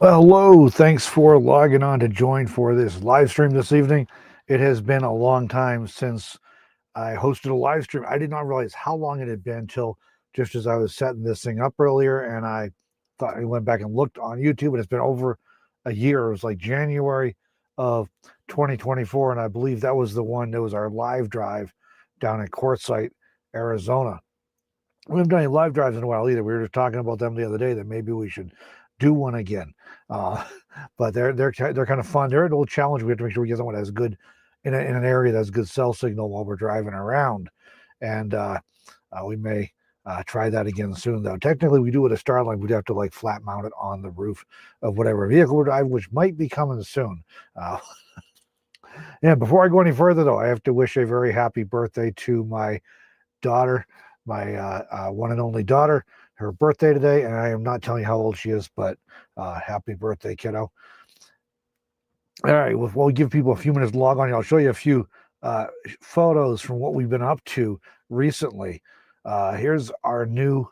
Well, hello. Thanks for logging on to join for this live stream this evening. It has been a long time since I hosted a live stream. I did not realize how long it had been till just as I was setting this thing up earlier, and I thought I went back and looked on YouTube, and it's been over a year. It was like January of 2024, and I believe that was the one that was our live drive down in Quartzsite, Arizona. We haven't done any live drives in a while either. We were just talking about them the other day that maybe we should do one again. Uh, but they're kind of fun. They're a little challenge. We have to make sure we get someone that's good in an area that's good cell signal while we're driving around, and we may try that again soon. Though technically, we do it a Starlink. We'd have to like flat mount it on the roof of whatever vehicle we're driving, which might be coming soon. Yeah. Before I go any further, though, I have to wish a very happy birthday to my daughter, my one and only daughter. Her birthday today, and I am not telling you how old she is, but happy birthday, kiddo. All right, well, we'll give people a few minutes to log on. I'll show you a few photos from what we've been up to recently. Here's our new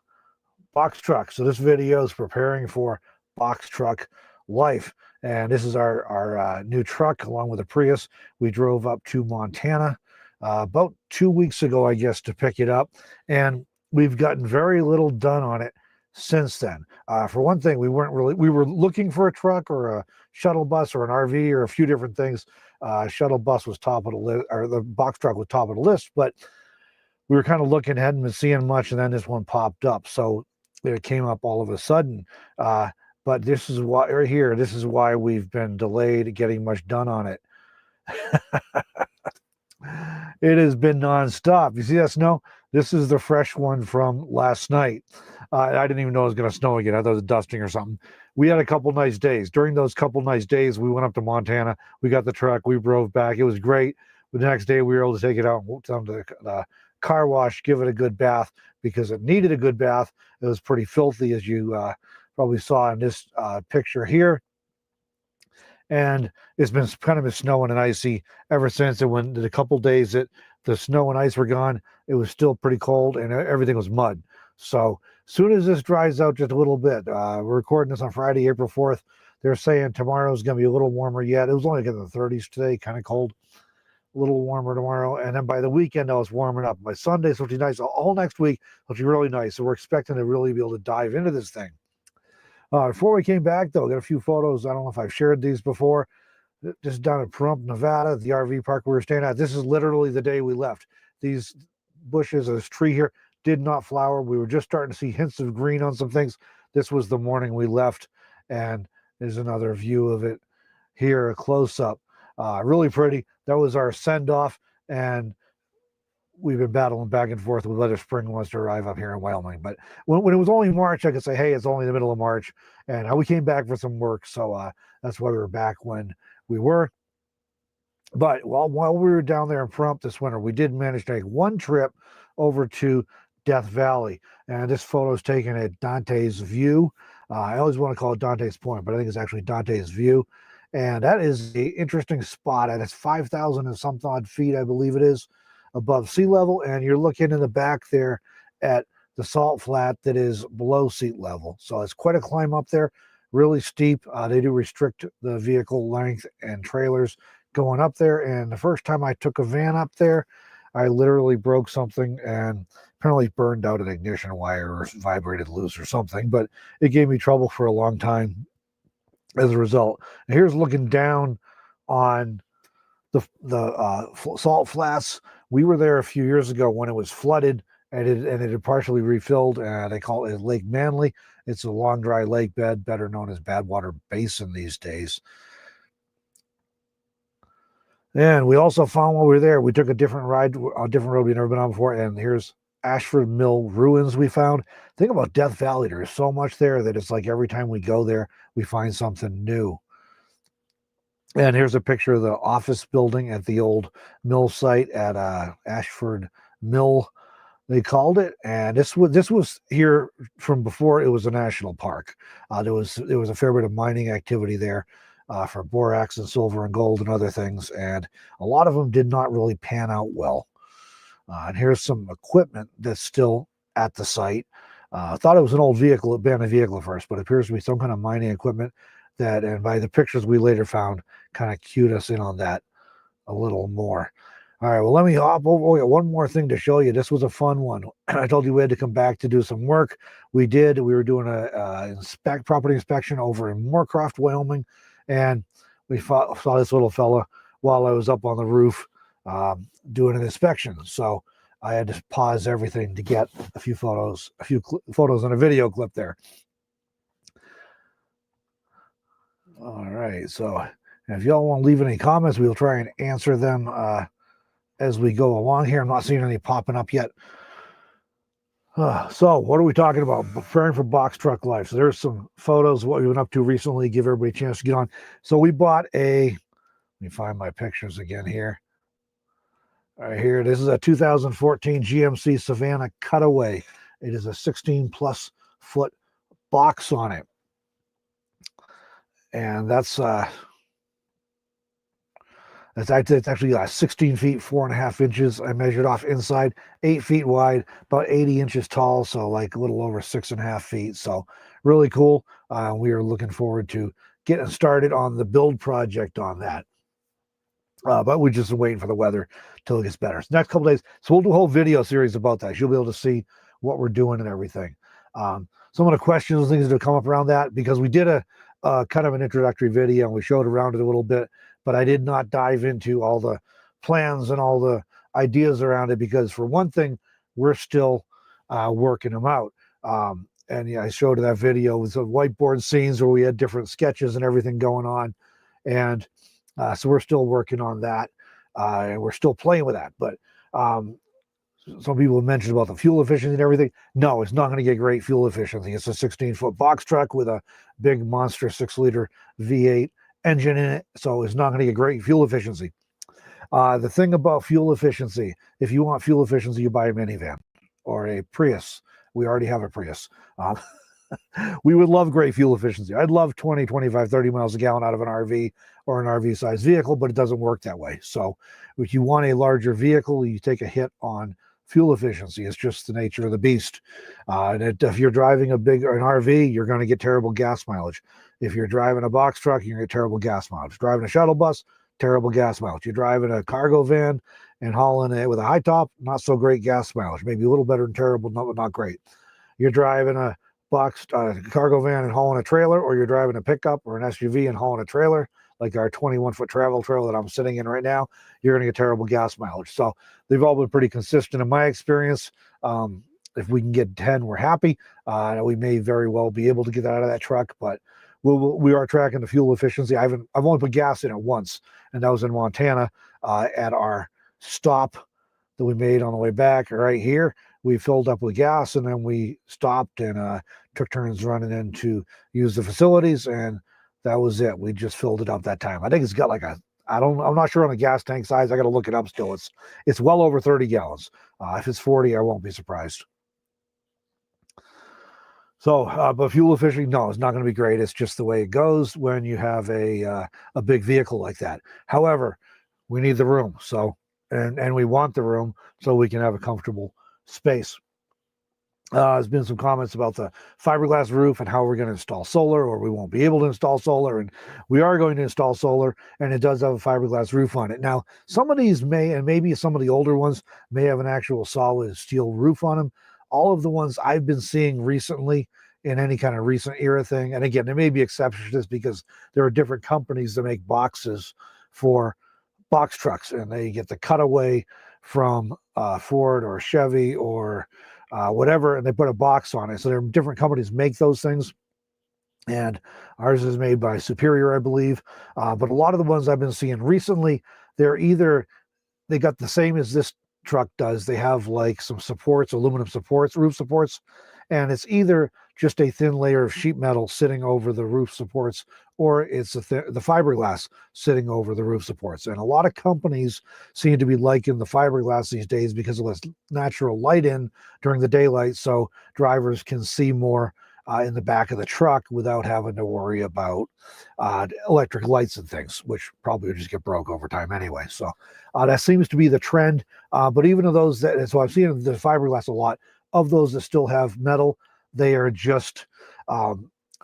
box truck. So this video is preparing for box truck life. And this is our new truck along with a Prius. We drove up to Montana about 2 weeks ago, I guess, to pick it up. And we've gotten very little done on it since then. For one thing, we were looking for a truck or a shuttle bus or an RV or a few different things. Shuttle bus was top of the list, or the box truck was top of the list, but we were kind of looking, hadn't been seeing much, and then this one popped up. So it came up all of a sudden. But this is why right here, this is why we've been delayed getting much done on it. It has been nonstop. You see that snow? This is the fresh one from last night. I didn't even know it was going to snow again. I thought it was dusting or something. We had a couple nice days. During those couple nice days, we went up to Montana. We got the truck. We drove back. It was great. But the next day, we were able to take it out and down to the car wash, give it a good bath because it needed a good bath. It was pretty filthy, as you probably saw in this picture here. And it's been kind of been snowing and icy ever since. And when the couple days that the snow and ice were gone, it was still pretty cold and everything was mud. So soon as this dries out just a little bit, we're recording this on Friday, April 4th. They're saying tomorrow is going to be a little warmer yet. It was only in the 30s today, kind of cold, a little warmer tomorrow. And then by the weekend, I was warming up. By Sunday, it's going to be nice. All next week, it'll be really nice. So we're expecting to really be able to dive into this thing. Before we came back, though, I got a few photos. I don't know if I've shared these before. Just down in Pahrump, Nevada, the RV park we were staying at. This is literally the day we left. These bushes, this tree here, did not flower. We were just starting to see hints of green on some things. This was the morning we left, and there's another view of it here, a close-up. Really pretty. That was our send-off, and we've been battling back and forth with whether spring wants to arrive up here in Wyoming. But when it was only March, I could say, hey, it's only the middle of March. And we came back for some work. So that's why we were back when we were. But while we were down there in Pahrump this winter, we did manage to make one trip over to Death Valley. And this photo is taken at Dante's View. I always want to call it Dante's Point, but I think it's actually Dante's View. And that is an interesting spot. And it's 5,000 and some odd feet, I believe it is, above sea level. And you're looking in the back there at the salt flat that is below sea level. So it's quite a climb up there, really steep. They do restrict the vehicle length and trailers going up there. And the first time I took a van up there, I literally broke something and apparently burned out an ignition wire or vibrated loose or something. But it gave me trouble for a long time as a result. And here's looking down on the salt flats. We were there a few years ago when it was flooded and it had partially refilled. They call it Lake Manly. It's a long, dry lake bed, better known as Badwater Basin these days. And we also found while we were there, we took a different ride, a different road we've never been on before. And here's Ashford Mill ruins we found. Think about Death Valley. There's so much there that it's like every time we go there, we find something new. And here's a picture of the office building at the old mill site at Ashford Mill, they called it. And this was here from before it was a national park. There was a fair bit of mining activity there for borax and silver and gold and other things. And a lot of them did not really pan out well. And here's some equipment that's still at the site. I thought it was an old vehicle, abandoned vehicle at first, but it appears to be some kind of mining equipment. that, and by the pictures we later found, kind of cued us in on that a little more. All right, well, let me hop over. Oh, yeah, one more thing to show you. This was a fun one. I told you we had to come back to do some work. We did. We were doing a property inspection over in Moorcroft, Wyoming, and we saw this little fella while I was up on the roof doing an inspection. So I had to pause everything to get a few photos and a video clip there. All right, so if y'all want to leave any comments, we'll try and answer them as we go along here. I'm not seeing any popping up yet. So what are we talking about? Preparing for box truck life. So there's some photos of what we've been up to recently. Give everybody a chance to get on. So we bought let me find my pictures again here. All right, here. This is a 2014 GMC Savannah Cutaway. It is a 16 plus foot box on it. And that's actually 16 feet, 4.5 inches. I measured off inside, 8 feet wide, about 80 inches tall. So like a little over 6.5 feet. So really cool. We are looking forward to getting started on the build project on that. But we're just waiting for the weather till it gets better. So next couple days. So we'll do a whole video series about that. You'll be able to see what we're doing and everything. Some of the questions and things that come up around that, because we did a kind of an introductory video and we showed around it a little bit, but I did not dive into all the plans and all the ideas around it, because for one thing, we're still working them out. And yeah, I showed that video with the whiteboard scenes where we had different sketches and everything going on. And so we're still working on that, and we're still playing with that. But some people have mentioned about the fuel efficiency and everything. No, it's not going to get great fuel efficiency. It's a 16-foot box truck with a big monster 6-liter V8 engine in it, so it's not going to get great fuel efficiency. The thing about fuel efficiency, if you want fuel efficiency, you buy a minivan or a Prius. We already have a Prius. We would love great fuel efficiency. I'd love 20, 25, 30 miles a gallon out of an RV or an RV-sized vehicle, but it doesn't work that way. So if you want a larger vehicle, you take a hit on fuel efficiency. It's just the nature of the beast. And if you're driving an RV, you're going to get terrible gas mileage. If you're driving a box truck, you're going to get terrible gas mileage. Driving a shuttle bus, terrible gas mileage. You're driving a cargo van and hauling it with a high top, not so great gas mileage. Maybe a little better than terrible, not great. You're driving a cargo van and hauling a trailer, or you're driving a pickup or an SUV and hauling a trailer, like our 21-foot travel trailer that I'm sitting in right now, you're going to get terrible gas mileage. So they've all been pretty consistent in my experience. If we can get 10, we're happy. We may very well be able to get that out of that truck, but we are tracking the fuel efficiency. I've only put gas in it once, and that was in Montana at our stop that we made on the way back right here. We filled up with gas, and then we stopped and took turns running in to use the facilities, and that was it. We just filled it up that time. I think it's got like I'm not sure on the gas tank size. I got to look it up still. It's well over 30 gallons. If it's 40, I won't be surprised. So, but fuel efficiency, no, it's not going to be great. It's just the way it goes when you have a big vehicle like that. However, we need the room, and we want the room so we can have a comfortable space. There's been some comments about the fiberglass roof and how we're going to install solar, or we won't be able to install solar, and we are going to install solar, and it does have a fiberglass roof on it. Now, some of these may, and maybe some of the older ones may have an actual solid steel roof on them. All of the ones I've been seeing recently in any kind of recent era thing, and again, there may be exceptions to this because there are different companies that make boxes for box trucks, and they get the Cutaway from Ford or Chevy or whatever, and they put a box on it. So there are different companies make those things, and ours is made by Superior, I believe. But a lot of the ones I've been seeing recently, they got the same as this truck does. They have like some supports, aluminum supports, roof supports, and it's either just a thin layer of sheet metal sitting over the roof supports, or it's the fiberglass sitting over the roof supports. And a lot of companies seem to be liking the fiberglass these days because it lets natural light in during the daylight, so drivers can see more in the back of the truck without having to worry about electric lights and things, which probably would just get broke over time anyway. So that seems to be the trend. But even of those so I've seen the fiberglass a lot. Of those that still have metal, they are just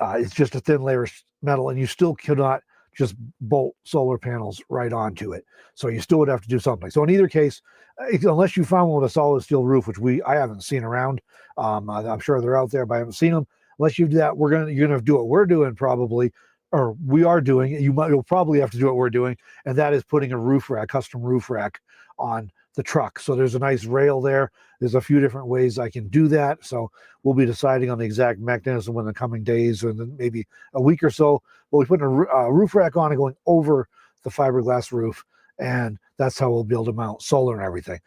It's just a thin layer of metal, and you still cannot just bolt solar panels right onto it. So you still would have to do something. So in either case, unless you found one with a solid steel roof, which I haven't seen around, I'm sure they're out there, but I haven't seen them. Unless you do that, you're gonna do what we're doing probably, or we are doing. You'll probably have to do what we're doing, and that is putting a roof rack, custom roof rack, on the truck. So there's a nice rail there. There's a few different ways I can do that. So we'll be deciding on the exact mechanism in the coming days, and then maybe a week or so. We'll be putting a roof rack on and going over the fiberglass roof, and that's how we'll be able to mount solar and everything.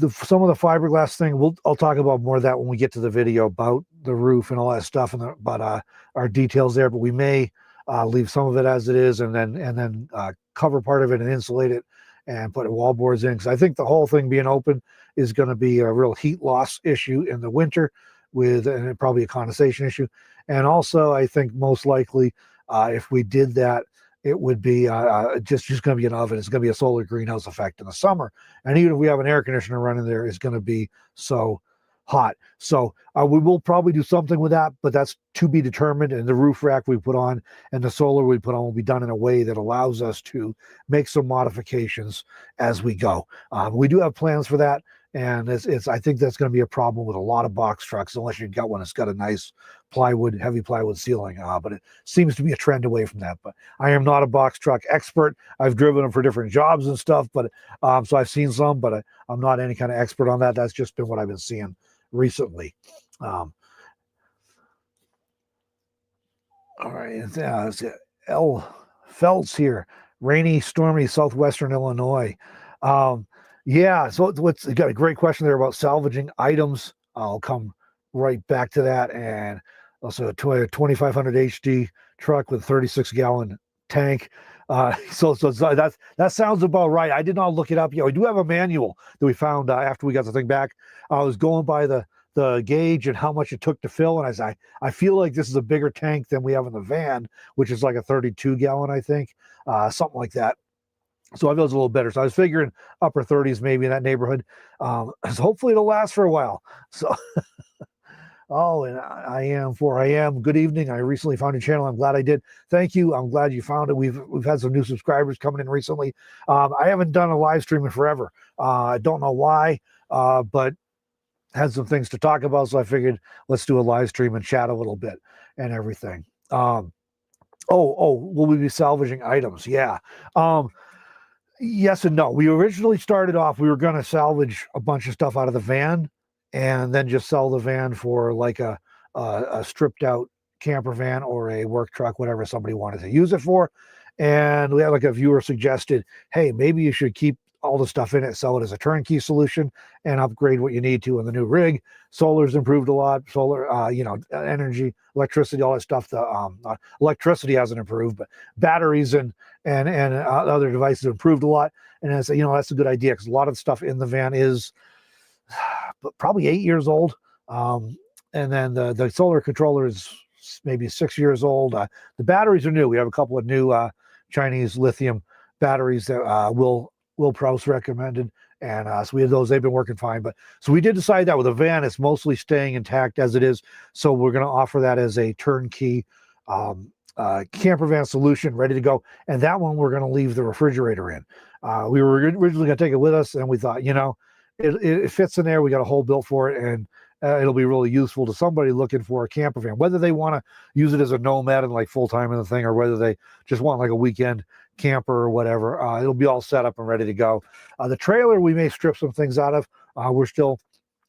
Some of the fiberglass thing, I'll talk about more of that when we get to the video about the roof and all that stuff, and about our details there. But we may leave some of it as it is, and then cover part of it and insulate it and put wall boards in, because I think the whole thing being open is going to be a real heat loss issue in the winter, and probably a condensation issue. And also, I think most likely, if we did that, it would be just going to be an oven. It's going to be a solar greenhouse effect in the summer. And even if we have an air conditioner running there, it's going to be so hot. So we will probably do something with that, but that's to be determined. And the roof rack we put on and the solar we put on will be done in a way that allows us to make some modifications as we go. We do have plans for that. And I think that's going to be a problem with a lot of box trucks, unless you've got one that's got a nice heavy plywood ceiling. But it seems to be a trend away from that. But I am not a box truck expert. I've driven them for different jobs and stuff, but so I've seen some, but I'm not any kind of expert on that. That's just been what I've been seeing recently. All right, L. Feltz here. Rainy, stormy, southwestern Illinois. Yeah, so you got a great question there about salvaging items. I'll come right back to that. And also a 2500 HD truck with 36-gallon tank. So that sounds about right. I did not look it up yet. We do have a manual that we found after we got the thing back. I was going by the gauge and how much it took to fill, and I feel like this is a bigger tank than we have in the van, which is like a 32-gallon, I think, something like that. So I feel it's a little better. So I was figuring upper 30s, maybe in that neighborhood. So hopefully it'll last for a while. So, and I am. Good evening. I recently found your channel. I'm glad I did. Thank you. I'm glad you found it. We've had some new subscribers coming in recently. I haven't done a live stream in forever. I don't know why, but had some things to talk about. So I figured let's do a live stream and chat a little bit and everything. Will we be salvaging items? Yeah. Yes and no. We originally started off, we were going to salvage a bunch of stuff out of the van and then just sell the van for like a stripped out camper van or a work truck, whatever somebody wanted to use it for. And we had like a viewer suggested, hey, maybe you should keep all the stuff in it, sell it as a turnkey solution, and upgrade what you need to in the new rig. Solar's improved a lot. Solar, energy, electricity, all that stuff. The electricity hasn't improved, but batteries and other devices have improved a lot. And that's a good idea, because a lot of the stuff in the van is probably 8 years old. And then the solar controller is maybe 6 years old. The batteries are new. We have a couple of new Chinese lithium batteries that Will Prouse recommended, and so we had those. They've been working fine. But so we did decide that with a van, it's mostly staying intact as it is. So we're going to offer that as a turnkey camper van solution, ready to go. And that one we're going to leave the refrigerator in. We were originally going to take it with us, and we thought, it fits in there. We got a hole built for it, and it'll be really useful to somebody looking for a camper van, whether they want to use it as a nomad and like full time in the thing, or whether they just want like a weekend camper or whatever. It'll be all set up and ready to go. The trailer, we may strip some things out of. We're still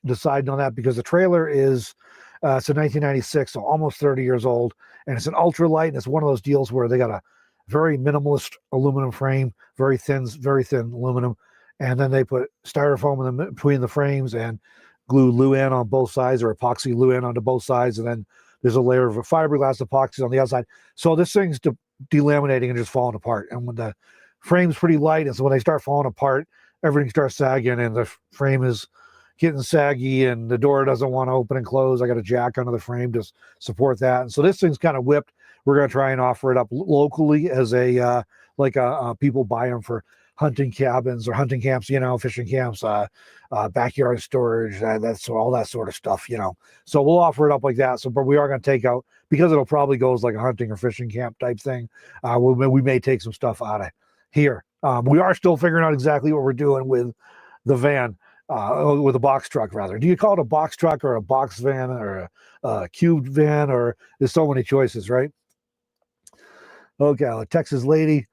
deciding on that, because the trailer is it's a 1996, so almost 30 years old, and it's an ultralight, and it's one of those deals where they got a very minimalist aluminum frame, very thin aluminum, and then they put styrofoam in between the frames and glue Luan on both sides, or epoxy Luan onto both sides, and then there's a layer of fiberglass epoxy on the outside. So this thing's delaminating and just falling apart. And when the frame's pretty light, and so when they start falling apart, everything starts sagging, and the frame is getting saggy, and the door doesn't want to open and close. I got a jack under the frame to support that. And so this thing's kind of whipped. We're going to try and offer it up locally as a people buy them for hunting cabins or hunting camps, fishing camps, backyard storage, that's all that sort of stuff, So we'll offer it up like that. So, but we are going to take out, because it'll probably go as like a hunting or fishing camp type thing. We may take some stuff out of here. We are still figuring out exactly what we're doing with the van, with a box truck rather. Do you call it a box truck or a box van or a cubed van, or there's so many choices, right? Okay, Texas lady,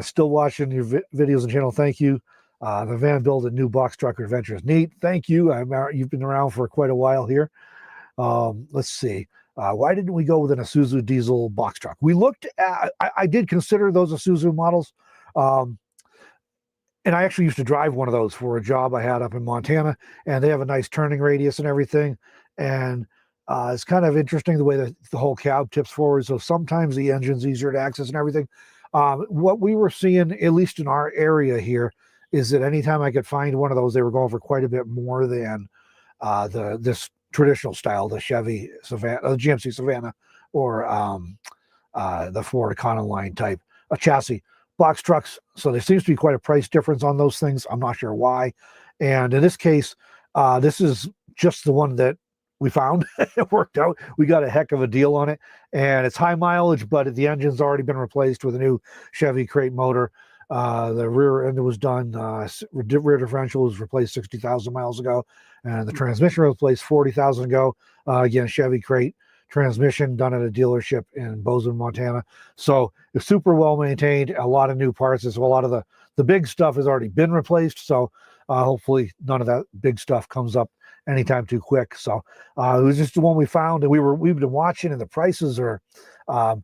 still watching your videos and channel. Thank you. The van build a new box truck adventure is neat. Thank you. You've been around for quite a while here. Let's see. Why didn't we go with an Isuzu diesel box truck? We looked at, I did consider those Isuzu models. And I actually used to drive one of those for a job I had up in Montana, and they have a nice turning radius and everything. And it's kind of interesting the way that the whole cab tips forward. So sometimes the engine's easier to access and everything. What we were seeing, at least in our area here, is that anytime I could find one of those, they were going for quite a bit more than this traditional style, the Chevy Savannah, the GMC Savannah, or the Ford Econoline type a chassis. Box trucks, so there seems to be quite a price difference on those things. I'm not sure why. And in this case, this is just the one that we found. It worked out. We got a heck of a deal on it, and it's high mileage, but the engine's already been replaced with a new Chevy crate motor. The rear end was done. Rear differential was replaced 60,000 miles ago, and the transmission was replaced 40,000 ago. Again, Chevy crate transmission done at a dealership in Bozeman, Montana. So it's super well maintained. A lot of new parts. So a lot of the big stuff has already been replaced. So hopefully none of that big stuff comes up anytime too quick. So it was just the one we found, and we've been watching, and the prices are for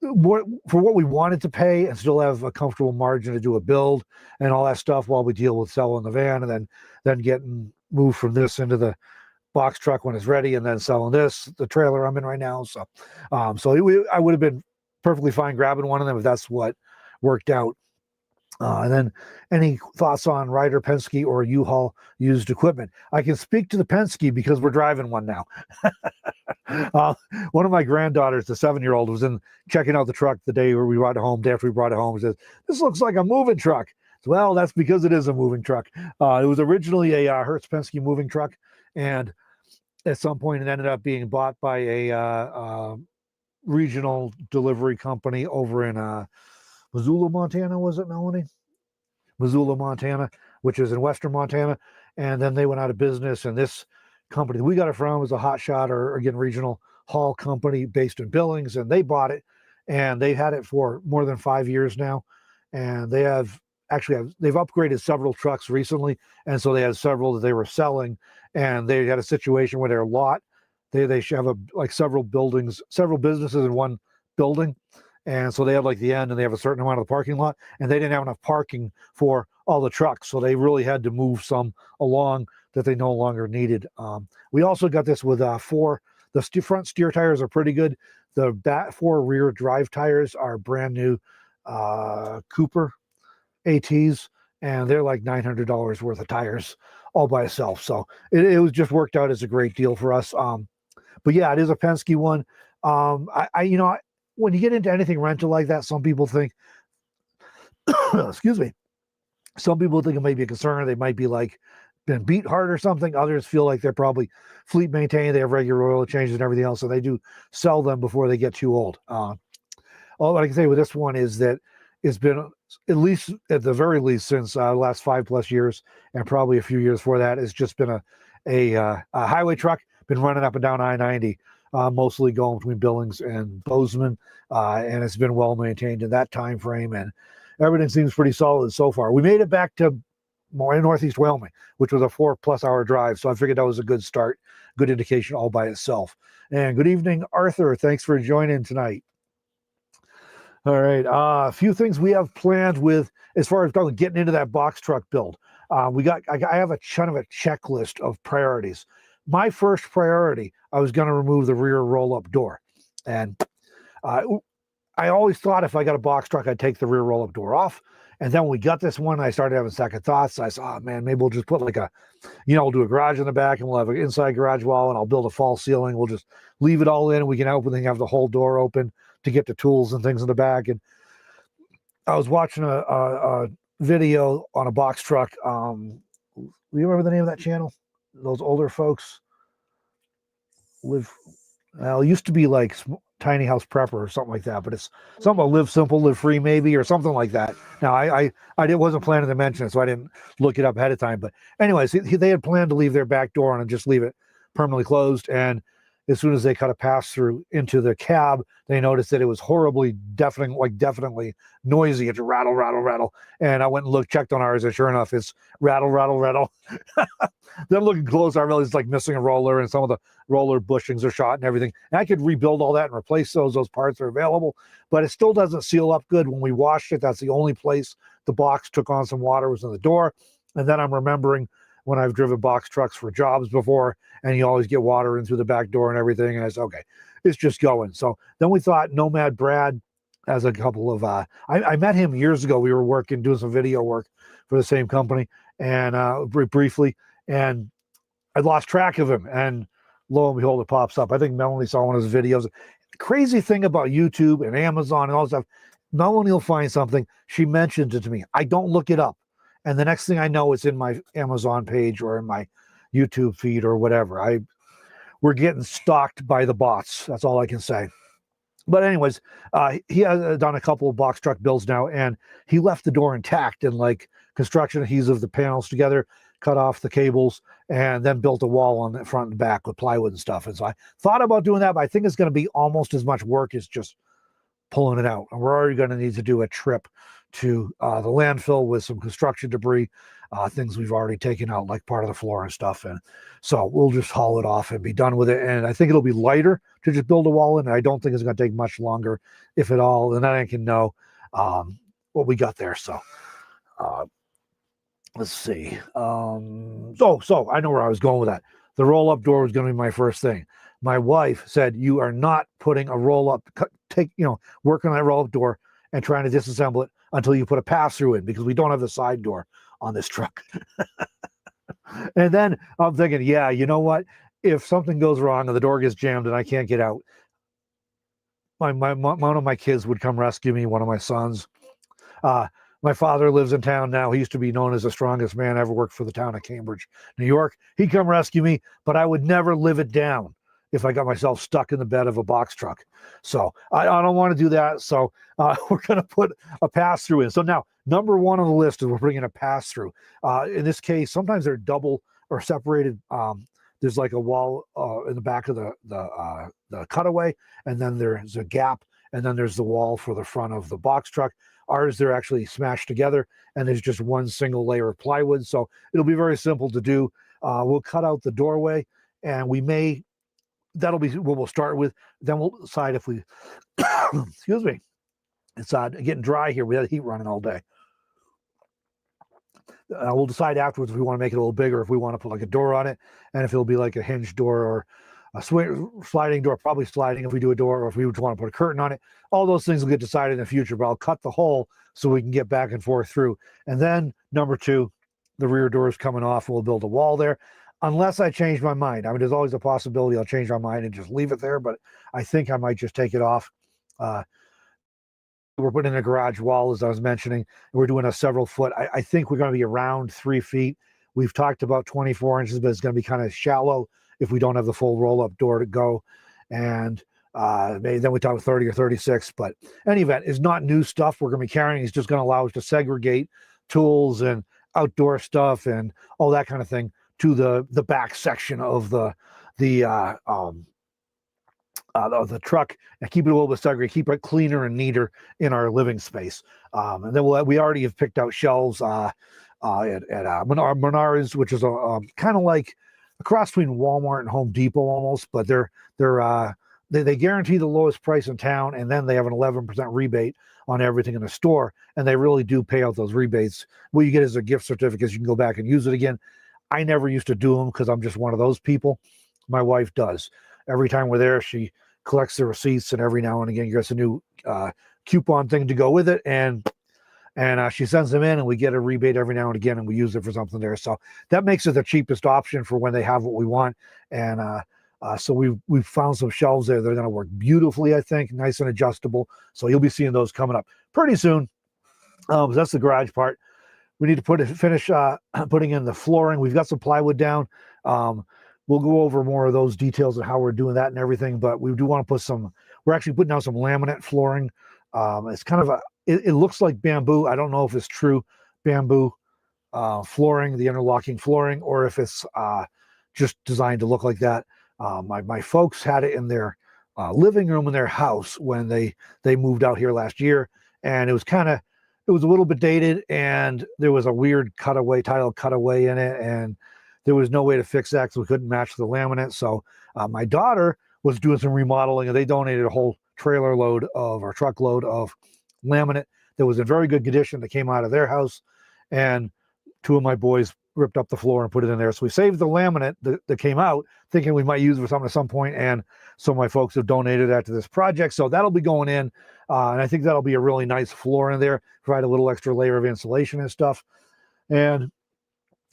what we wanted to pay and still have a comfortable margin to do a build and all that stuff while we deal with selling the van, and then getting moved from this into the box truck when it's ready, and then selling the trailer I'm in right now. So I would have been perfectly fine grabbing one of them if that's what worked out. And then any thoughts on Ryder Penske or U-Haul used equipment? I can speak to the Penske because we're driving one now. One of my granddaughters, the 7-year-old, was in checking out the truck the day where we brought it home. The day after we brought it home, says, "This looks like a moving truck." Well, that's because it is a moving truck. It was originally a Hertz Penske moving truck, and at some point it ended up being bought by a regional delivery company over in Missoula, Montana. Was it, Melanie? Missoula, Montana, which is in western Montana. And then they went out of business, and this company that we got it from was a hotshot, or again, regional haul company based in Billings, and they bought it, and they've had it for more than 5 years now. And they've upgraded several trucks recently, and so they had several that they were selling, and they had a situation where their lot, they have several businesses in one building, and so they have like the end, and they have a certain amount of the parking lot, and they didn't have enough parking for all the trucks, so they really had to move some along that they no longer needed. We also got this with the front steer tires are pretty good. The 4 rear drive tires are brand new Cooper ATs, and they're like $900 worth of tires all by itself. So it was just worked out as a great deal for us. But yeah, it is a Penske one. When you get into anything rental like that, some people think, excuse me, some people think it may be a concern. They might be like been beat hard or something. Others feel like they're probably fleet maintained. They have regular oil changes and everything else. So they do sell them before they get too old. All I can say with this one is that it's been, at the very least, since the last 5+ years, and probably a few years before that, it's just been a highway truck, been running up and down I-90, mostly going between Billings and Bozeman, and it's been well maintained in that time frame, and everything seems pretty solid so far. We made it back to more in northeast Wyoming, which was a 4+ hour drive, so I figured that was a good start, good indication all by itself. And good evening, Arthur. Thanks for joining tonight. All right, a few things we have planned with as far as getting into that box truck build. I have a kind of a checklist of priorities. My first priority, I was going to remove the rear roll-up door, and I always thought if I got a box truck, I'd take the rear roll-up door off. And then when we got this one, I started having second thoughts. I said, "Oh man, maybe we'll just put we'll do a garage in the back, and we'll have an inside garage wall, and I'll build a false ceiling. We'll just leave it all in, and we can have the whole door open to get the tools and things in the back." And I was watching a video on a box truck. Do you remember the name of that channel? Those older folks it used to be like tiny house prepper or something like that, but it's something about live simple, live free, maybe, or something like that. Now, wasn't planning to mention it, so I didn't look it up ahead of time. But anyways, they had planned to leave their back door on and just leave it permanently closed. And as soon as they cut a pass through into the cab, they noticed that it was horribly, definitely noisy. It's rattle, rattle, rattle. And I went and checked on ours, and sure enough, it's rattle, rattle, rattle. Then looking closer, I realized it's like missing a roller, and some of the roller bushings are shot and everything. And I could rebuild all that and replace those. Those parts are available, but it still doesn't seal up good. When we washed it, that's the only place the box took on some water was in the door. And then I'm remembering when I've driven box trucks for jobs before, and you always get water in through the back door and everything. And I said, okay, it's just going. So then we thought Nomad Brad has a couple of, I met him years ago. We were doing some video work for the same company, and briefly, and I lost track of him. And lo and behold, it pops up. I think Melanie saw one of his videos. Crazy thing about YouTube and Amazon and all that stuff, Melanie will find something. She mentioned it to me. I don't look it up. And the next thing I know, it's in my Amazon page or in my YouTube feed or whatever. We're getting stalked by the bots. That's all I can say. But anyways, he has done a couple of box truck builds now, and he left the door intact and like construction adhesive the panels together, cut off the cables, and then built a wall on the front and back with plywood and stuff. And so I thought about doing that, but I think it's going to be almost as much work as just pulling it out. And we're already going to need to do a trip to the landfill with some construction debris, things we've already taken out, like part of the floor and stuff. And so we'll just haul it off and be done with it. And I think it'll be lighter to just build a wall in. I don't think it's going to take much longer, if at all. And then I can know what we got there. So let's see. So I know where I was going with that. The roll-up door was going to be my first thing. My wife said, you are not putting a roll-up, working on that roll-up door and trying to disassemble it until you put a pass-through in, because we don't have the side door on this truck. And then I'm thinking, yeah, you know what? If something goes wrong and the door gets jammed and I can't get out, one of my kids would come rescue me, one of my sons. My father lives in town now. He used to be known as the strongest man ever, worked for the town of Cambridge, New York. He'd come rescue me, but I would never live it down if I got myself stuck in the bed of a box truck. So I don't want to do that. So we're going to put a pass-through in. So now, number one on the list is we're bringing a pass-through. In this case, sometimes they're double or separated. There's like a wall in the back of the cutaway, and then there's a gap, and then there's the wall for the front of the box truck. Ours, they're actually smashed together, and there's just one single layer of plywood. So it'll be very simple to do. We'll cut out the doorway, and that'll be what we'll start with. Then we'll decide if we, excuse me, it's getting dry here. We had heat running all day. We'll decide afterwards if we want to make it a little bigger, if we want to put like a door on it, and if it'll be like a hinge door or a sliding door, probably sliding if we do a door, or if we would want to put a curtain on it. All those things will get decided in the future, but I'll cut the hole so we can get back and forth through. And then number two, the rear door is coming off, and we'll build a wall there. Unless I change my mind. I mean, there's always a possibility I'll change my mind and just leave it there, but I think I might just take it off. We're putting in a garage wall, as I was mentioning. We're doing a several foot. I think we're going to be around 3 feet. We've talked about 24 inches, but it's going to be kind of shallow if we don't have the full roll-up door to go. And maybe then we talk 30 or 36. But any event, is not new stuff we're going to be carrying. It's just going to allow us to segregate tools and outdoor stuff and all that kind of thing to the back section of the truck, and keep it a little bit segregated, keep it cleaner and neater in our living space. And then we already have picked out shelves at Menards, which is a kind of like a cross between Walmart and Home Depot almost, but they guarantee the lowest price in town, and then they have an 11% rebate on everything in the store, and they really do pay out those rebates. What you get is a gift certificate. You can go back and use it again. I never used to do them because I'm just one of those people. My wife does. Every time we're there, she collects the receipts, and every now and again gets a new coupon thing to go with it, and she sends them in, and we get a rebate every now and again, and we use it for something there. So that makes it the cheapest option for when they have what we want. And so we've found some shelves there. They're going to work beautifully, I think, nice and adjustable. So you'll be seeing those coming up pretty soon. That's the garage part. We need to finish putting in the flooring. We've got some plywood down. We'll go over more of those details of how we're doing that and everything, but we do want to put some We're actually putting down some laminate flooring. It's kind of it looks like bamboo. I don't know if it's true bamboo flooring, the interlocking flooring, or if it's just designed to look like that. My folks had it in their living room in their house when they moved out here last year, and it was a little bit dated, and there was a weird tile cutaway in it, and there was no way to fix that because we couldn't match the laminate. So my daughter was doing some remodeling, and they donated a whole trailer load or truckload of laminate that was in very good condition that came out of their house, and two of my boys ripped up the floor and put it in there. So we saved the laminate that came out, thinking we might use it for something at some point, and so my folks have donated that to this project. So that'll be going in, and I think that'll be a really nice floor in there, provide a little extra layer of insulation and stuff. And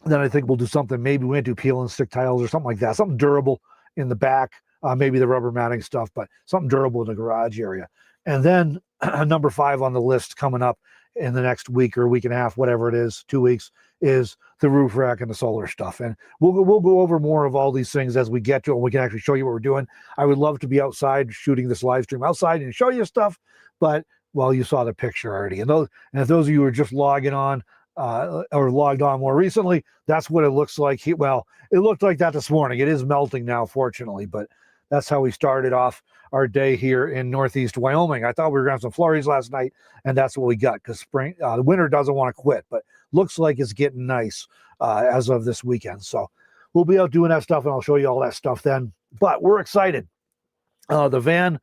then I think we'll do something, maybe we might do peel and stick tiles or something like that, something durable in the back, maybe the rubber matting stuff, but something durable in the garage area. And then number 5 on the list coming up in the next week or week and a half, whatever it is, 2 weeks, is the roof rack and the solar stuff. And we'll go over more of all these things as we get to it, and we can actually show you what we're doing. I would love to be outside shooting this live stream outside and show you stuff, but well, you saw the picture already. And if those of you who are just logging on or logged on more recently, that's what it looks like. Well, it looked like that this morning. It is melting now, fortunately, but that's how we started off our day here in Northeast Wyoming. I thought we were going to have some flurries last night, and that's what we got, because the winter doesn't want to quit, but looks like it's getting nice as of this weekend. So we'll be out doing that stuff, and I'll show you all that stuff then. But we're excited. The van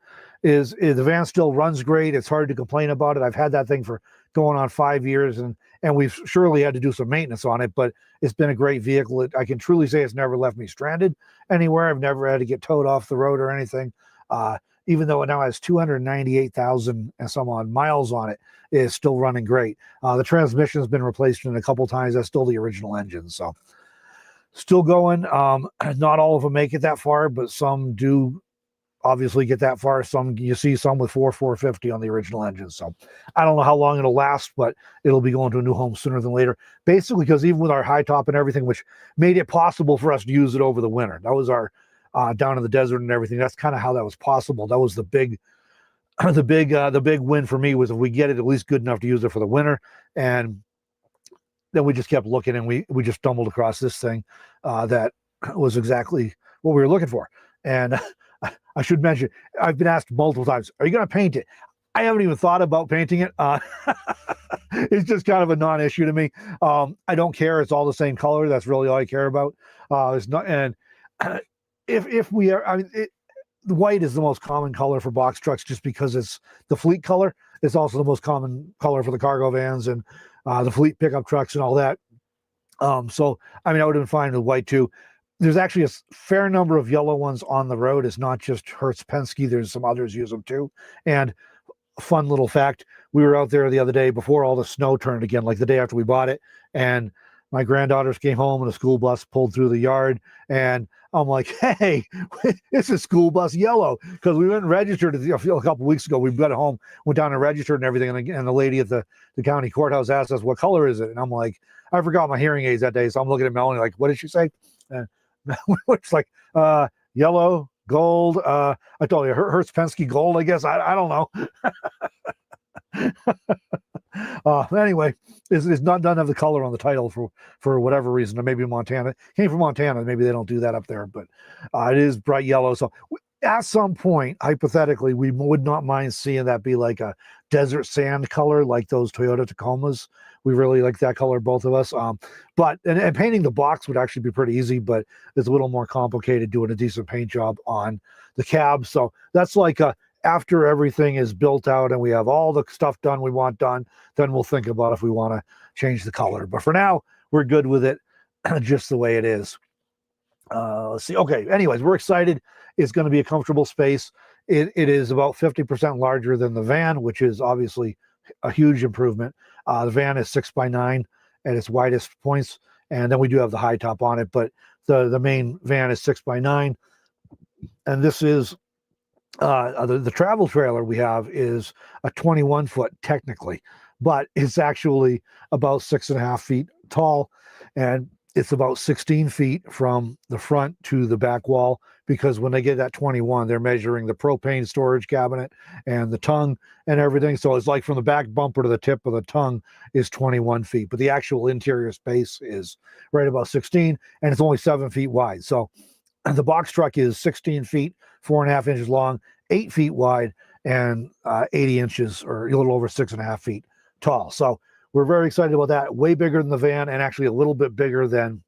still runs great. It's hard to complain about it. I've had that thing for going on 5 years, and we've surely had to do some maintenance on it, but it's been a great vehicle. I can truly say it's never left me stranded anywhere. I've never had to get towed off the road or anything. Even though it now has 298,000 and some odd miles on it, it is still running great. The transmission has been replaced in a couple times. That's still the original engine, so still going. Not all of them make it that far, but some do obviously get that far. You see some with 450 on the original engine. So I don't know how long it'll last, but it'll be going to a new home sooner than later. Basically, because even with our high top and everything, which made it possible for us to use it over the winter, that was our down in the desert and everything. That's kind of how that was possible. That was the big win for me, was if we get it at least good enough to use it for the winter. And then we just kept looking, and we just stumbled across this thing that was exactly what we were looking for. And I should mention, I've been asked multiple times, are you going to paint it? I haven't even thought about painting it. It's just kind of a non-issue to me. I don't care. It's all the same color. That's really all I care about. It's not, and if we are, I mean, the white is the most common color for box trucks, just because it's the fleet color. It's also the most common color for the cargo vans and the fleet pickup trucks and all that. So, I mean, I would have been fine with white too. There's actually a fair number of yellow ones on the road. It's not just Hertz Penske. There's some others use them too. And fun little fact, we were out there the other day before all the snow turned again, like the day after we bought it. And my granddaughters came home and a school bus pulled through the yard. And I'm like, hey, it's a school bus yellow. Because we went and registered a couple weeks ago. We got it home, went down and registered and everything. And the lady at the county courthouse asked us, what color is it? And I'm like, I forgot my hearing aids that day. So I'm looking at Melanie like, what did she say? And it's like yellow, gold. I told you, Hertz Penske gold, I guess. I don't know. Anyway, it's not done have the color on the title for whatever reason, or maybe Montana. Came from Montana, maybe they don't do that up there, but it is bright yellow. So at some point, hypothetically, we would not mind seeing that be like a desert sand color, like those Toyota Tacomas. We really like that color, both of us. But painting the box would actually be pretty easy, but it's a little more complicated doing a decent paint job on the cab. So that's like after everything is built out and we have all the stuff done we want done, then we'll think about if we want to change the color. But for now, we're good with it just the way it is. Let's see. Okay. Anyways, we're excited. It's going to be a comfortable space. It is about 50% larger than the van, which is obviously a huge improvement. The van is 6x9 at its widest points, and then we do have the high top on it, but the main van is 6x9. And this is the travel trailer we have is a 21-foot technically, but it's actually about 6.5 feet tall. And it's about 16 feet from the front to the back wall, because when they get that 21, they're measuring the propane storage cabinet and the tongue and everything. So it's like from the back bumper to the tip of the tongue is 21 feet, but the actual interior space is right about 16, and it's only 7 feet wide. So the box truck is 16 feet, 4.5 inches long, 8 feet wide, and 80 inches, or a little over 6.5 feet tall. So we're very excited about that. Way bigger than the van, and actually a little bit bigger than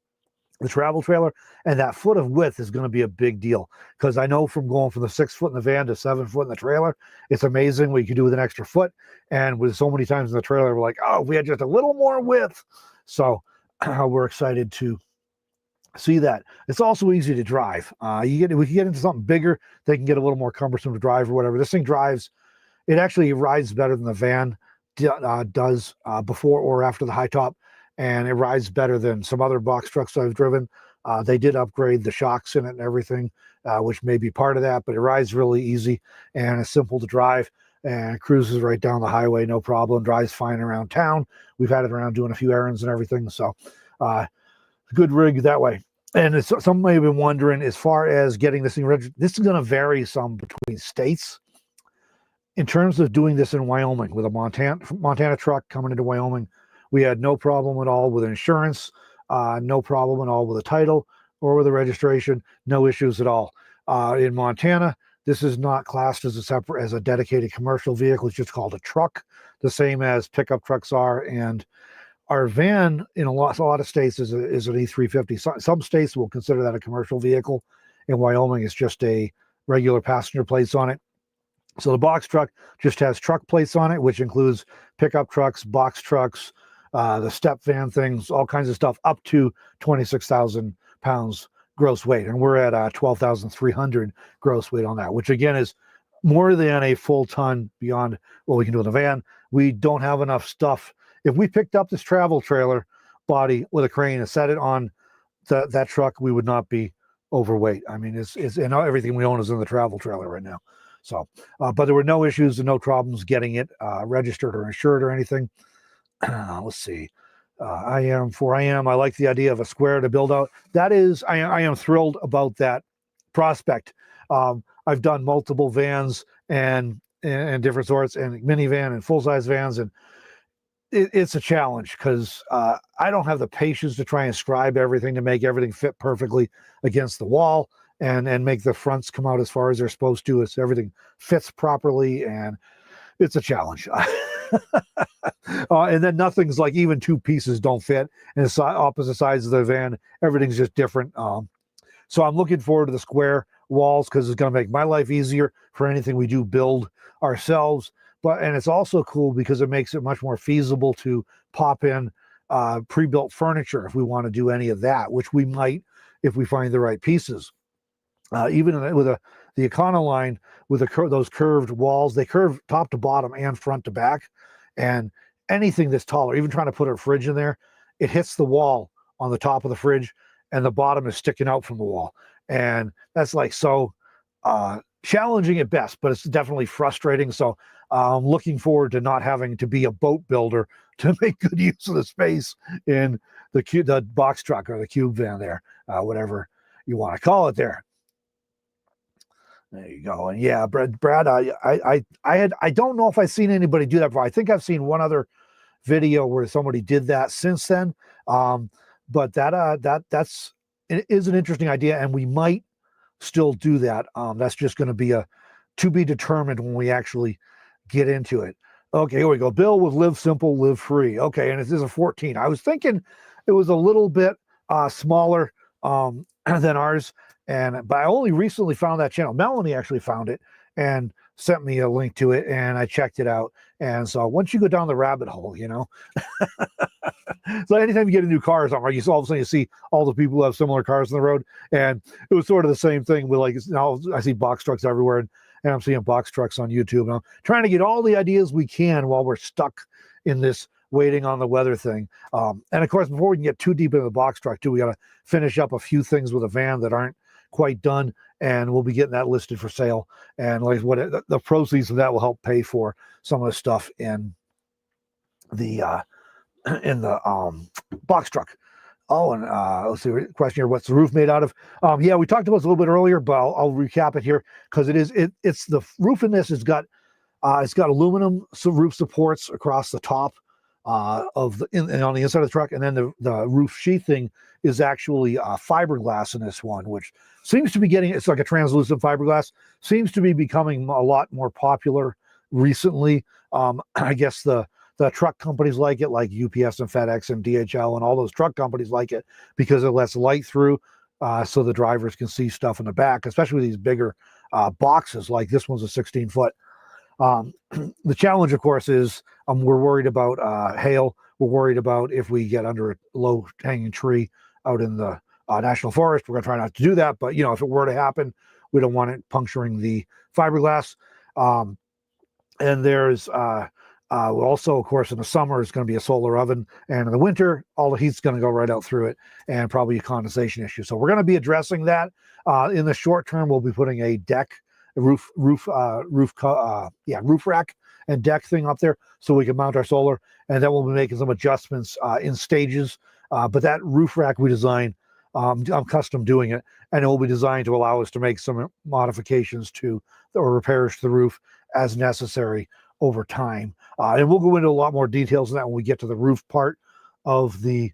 the travel trailer. And that foot of width is going to be a big deal, because I know from going from the 6 foot in the van to 7 foot in the trailer, it's amazing what you can do with an extra foot. And with so many times in the trailer, we're like, oh, if we had just a little more width. So we're excited to see that. It's also easy to drive. We can get into something bigger, they can get a little more cumbersome to drive or whatever. This thing drives, it actually rides better than the van does before or after the high top, and it rides better than some other box trucks I've driven. They did upgrade the shocks in it and everything, which may be part of that, but it rides really easy and it's simple to drive and cruises right down the highway, no problem. Drives fine around town. We've had it around doing a few errands and everything, so good rig that way. And it's, some may have been wondering, as far as getting this thing registered, this is going to vary some between states. In terms of doing this in Wyoming with a Montana truck coming into Wyoming, we had no problem at all with insurance, no problem at all with the title or with the registration, no issues at all. In Montana, this is not classed as a dedicated commercial vehicle. It's just called a truck, the same as pickup trucks are. And our van in a lot of states is an E350. Some states will consider that a commercial vehicle. In Wyoming, it's just a regular passenger plates on it. So the box truck just has truck plates on it, which includes pickup trucks, box trucks, the step van things, all kinds of stuff, up to 26,000 pounds gross weight. And we're at 12,300 gross weight on that, which again is more than a full ton beyond what we can do in the van. We don't have enough stuff. If we picked up this travel trailer body with a crane and set it on that truck, we would not be overweight. I mean, it's and everything we own is in the travel trailer right now. So, but there were no issues and no problems getting it registered or insured or anything. Let's see. I like the idea of a square to build out. That is, I am thrilled about that prospect. I've done multiple vans and different sorts, and minivan and full-size vans, and it's a challenge because I don't have the patience to try and scribe everything to make everything fit perfectly against the wall and make the fronts come out as far as they're supposed to, so everything fits properly, and it's a challenge. And then nothing's like, even two pieces don't fit, and it's opposite sides of the van, everything's just different. So I'm looking forward to the square walls, because it's going to make my life easier for anything we do build ourselves. And it's also cool because it makes it much more feasible to pop in pre-built furniture if we want to do any of that, which we might if we find the right pieces. Even with the Econoline, with those curved walls, they curve top to bottom and front to back. And anything that's taller, even trying to put a fridge in there, it hits the wall on the top of the fridge, and the bottom is sticking out from the wall. And that's like so challenging at best, but it's definitely frustrating. So I'm looking forward to not having to be a boat builder to make good use of the space in the box truck or the cube van there, whatever you want to call it there. There you go. And yeah, Brad, I don't know if I've seen anybody do that before. I think I've seen one other video where somebody did that since then. But that's it is an interesting idea, and we might still do that. That's just going to be to be determined when we actually get into it. Okay, here we go. Bill with Live Simple, Live Free. Okay, and this is a 14. I was thinking it was a little bit smaller than ours. But I only recently found that channel. Melanie actually found it and sent me a link to it, and I checked it out. And so once you go down the rabbit hole, so anytime you get a new car or something, you all of a sudden you see all the people who have similar cars on the road. And it was sort of the same thing with, like, now I see box trucks everywhere, and I'm seeing box trucks on YouTube. And I'm trying to get all the ideas we can while we're stuck in this waiting on the weather thing. And of course, before we can get too deep into the box truck too, we got to finish up a few things with a van that aren't quite done, and we'll be getting that listed for sale. And like the proceeds of that will help pay for some of the stuff in the box truck. Oh, and let's see, question here. What's the roof made out of? Yeah, we talked about this a little bit earlier, but I'll recap it here because it's the roof in this has got it's got aluminum roof supports across the top of the and on the inside of the truck, and then the roof sheathing is actually fiberglass in this one, which seems to be getting, it's like a translucent fiberglass, seems to be becoming a lot more popular recently. I guess the truck companies like it, like UPS and FedEx and DHL and all those truck companies like it because it lets light through, so the drivers can see stuff in the back, especially these bigger boxes. Like this one's a 16-foot. The challenge, of course, is we're worried about hail. We're worried about if we get under a low-hanging tree out in the national forest. We're going to try not to do that, but if it were to happen, we don't want it puncturing the fiberglass. And there's also, of course, in the summer, it's going to be a solar oven, and in the winter, all the heat's going to go right out through it, and probably a condensation issue. So we're going to be addressing that. In the short term, we'll be putting a deck, roof rack and deck thing up there so we can mount our solar, and then we'll be making some adjustments in stages. But that roof rack we designed, I'm custom doing it, and it will be designed to allow us to make some modifications to or repairs to the roof as necessary over time. And we'll go into a lot more details on that when we get to the roof part of the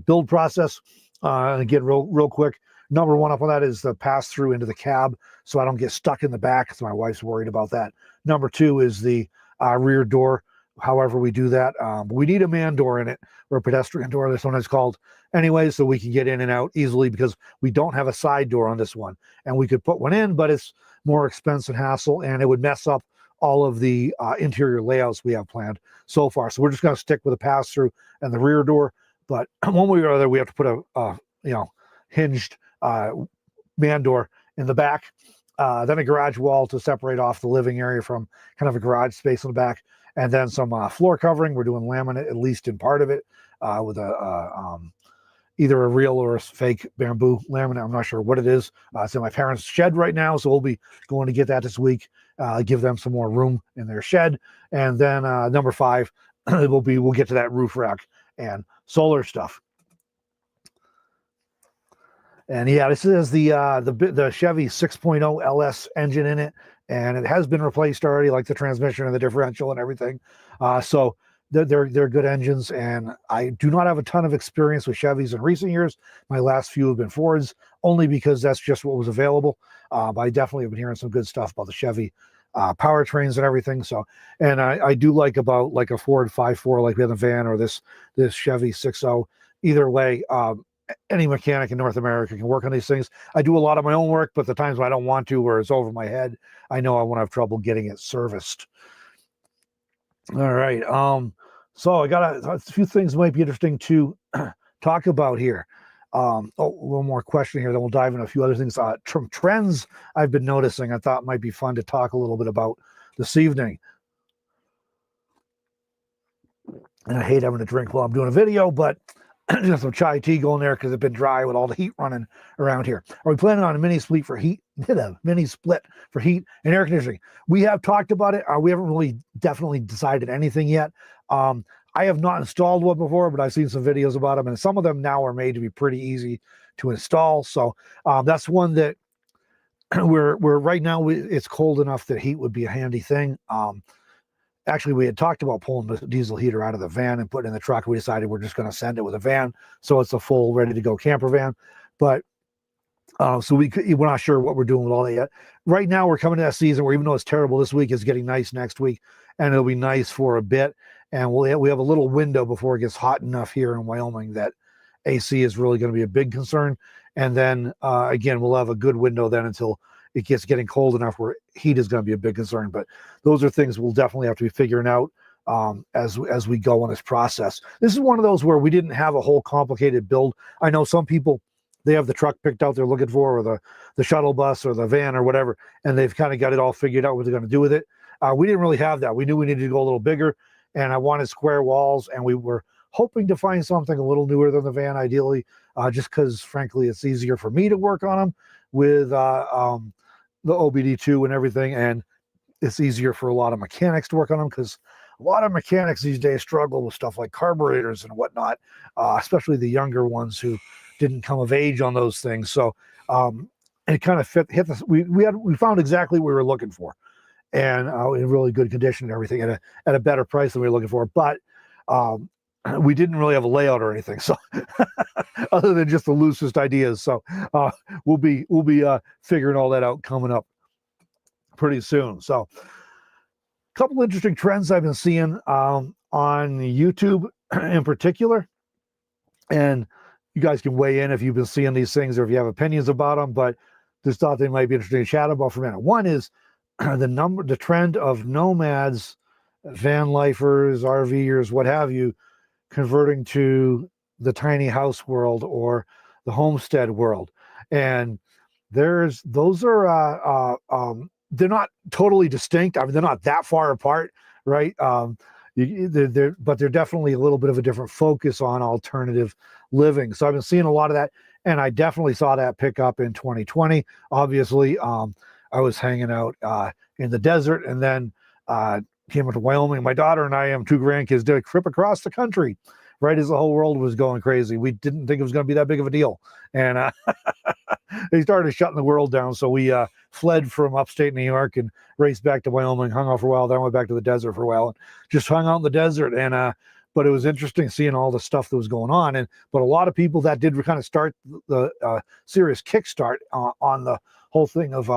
build process. And again, real quick, number one up on that is the pass through into the cab, so I don't get stuck in the back. So my wife's worried about that. Number two is the rear door. However we do that, we need a man door in it, or a pedestrian door, this one is called anyway, so we can get in and out easily, because we don't have a side door on this one, and we could put one in, but it's more expense and hassle, and it would mess up all of the interior layouts we have planned so far. So we're just going to stick with a pass through and the rear door, but one way or other we have to put a hinged man door in the back, then a garage wall to separate off the living area from kind of a garage space in the back, and then some floor covering. We're doing laminate, at least in part of it, with either a real or a fake bamboo laminate. I'm not sure what it is. It's in my parents' shed right now, so we'll be going to get that this week, give them some more room in their shed. And then number 5, we'll get to that roof rack and solar stuff. And yeah, this is the Chevy 6.0 LS engine in it, and it has been replaced already, like the transmission and the differential and everything. So they're good engines, and I do not have a ton of experience with Chevys in recent years. My last few have been Fords, only because that's just what was available. But I definitely have been hearing some good stuff about the Chevy powertrains and everything. So, and I do like about like a Ford 5.4, like we had the van, or this Chevy 6.0. Either way, any mechanic in North America can work on these things. I do a lot of my own work, but the times when I don't want to, or it's over my head, I know I won't have trouble getting it serviced. All right. So I got a few things might be interesting to talk about here. One more question here, then we'll dive into a few other things. Trends I've been noticing, I thought might be fun to talk a little bit about this evening. And I hate having to drink while I'm doing a video, but just some chai tea going there because it's been dry with all the heat running around here. Are we planning on a mini split for heat? Mini split for heat and air conditioning. We have talked about it. We haven't really definitely decided anything yet. I have not installed one before, but I've seen some videos about them, and some of them now are made to be pretty easy to install. So that's one that we're right now. It's cold enough that heat would be a handy thing. Actually, we had talked about pulling the diesel heater out of the van and putting it in the truck. We decided we're just going to send it with a van, so it's a full, ready-to-go camper van. But so we're not sure what we're doing with all that yet. Right now, we're coming to that season where, even though it's terrible this week, it's getting nice next week, and it'll be nice for a bit. And we have a little window before it gets hot enough here in Wyoming that AC is really going to be a big concern. And then again, we'll have a good window then until it gets getting cold enough where heat is going to be a big concern. But those are things we'll definitely have to be figuring out as we go on this process. This is one of those where we didn't have a whole complicated build. I know some people, they have the truck picked out they're looking for, or the shuttle bus or the van or whatever, and they've kind of got it all figured out what they're going to do with it. We didn't really have that. We knew we needed to go a little bigger, and I wanted square walls, and we were hoping to find something a little newer than the van, ideally, just because, frankly, it's easier for me to work on them with the OBD2 and everything, and it's easier for a lot of mechanics to work on them because a lot of mechanics these days struggle with stuff like carburetors and whatnot, especially the younger ones who didn't come of age on those things. So it kind of hit this. We found exactly what we were looking for, and in really good condition and everything at a better price than we were looking for. But we didn't really have a layout or anything, so other than just the loosest ideas. So we'll be figuring all that out coming up pretty soon. So a couple interesting trends I've been seeing on YouTube in particular, and you guys can weigh in if you've been seeing these things or if you have opinions about them, but just thought they might be interesting to chat about for a minute. One is the trend of nomads, van lifers, RVers, what have you, converting to the tiny house world or the homestead world. And those are they're not totally distinct. I mean, they're not that far apart, right? But they're definitely a little bit of a different focus on alternative living. So I've been seeing a lot of that, and I definitely saw that pick up in 2020. Obviously, I was hanging out in the desert, and then came up to Wyoming. My daughter and I, two grandkids, did a trip across the country right as the whole world was going crazy. We didn't think it was going to be that big of a deal, and they started shutting the world down. So we fled from upstate New York and raced back to Wyoming, hung out for a while, then went back to the desert for a while, and just hung out in the desert. And but it was interesting seeing all the stuff that was going on. But a lot of people that did kind of start the serious kickstart on the whole thing of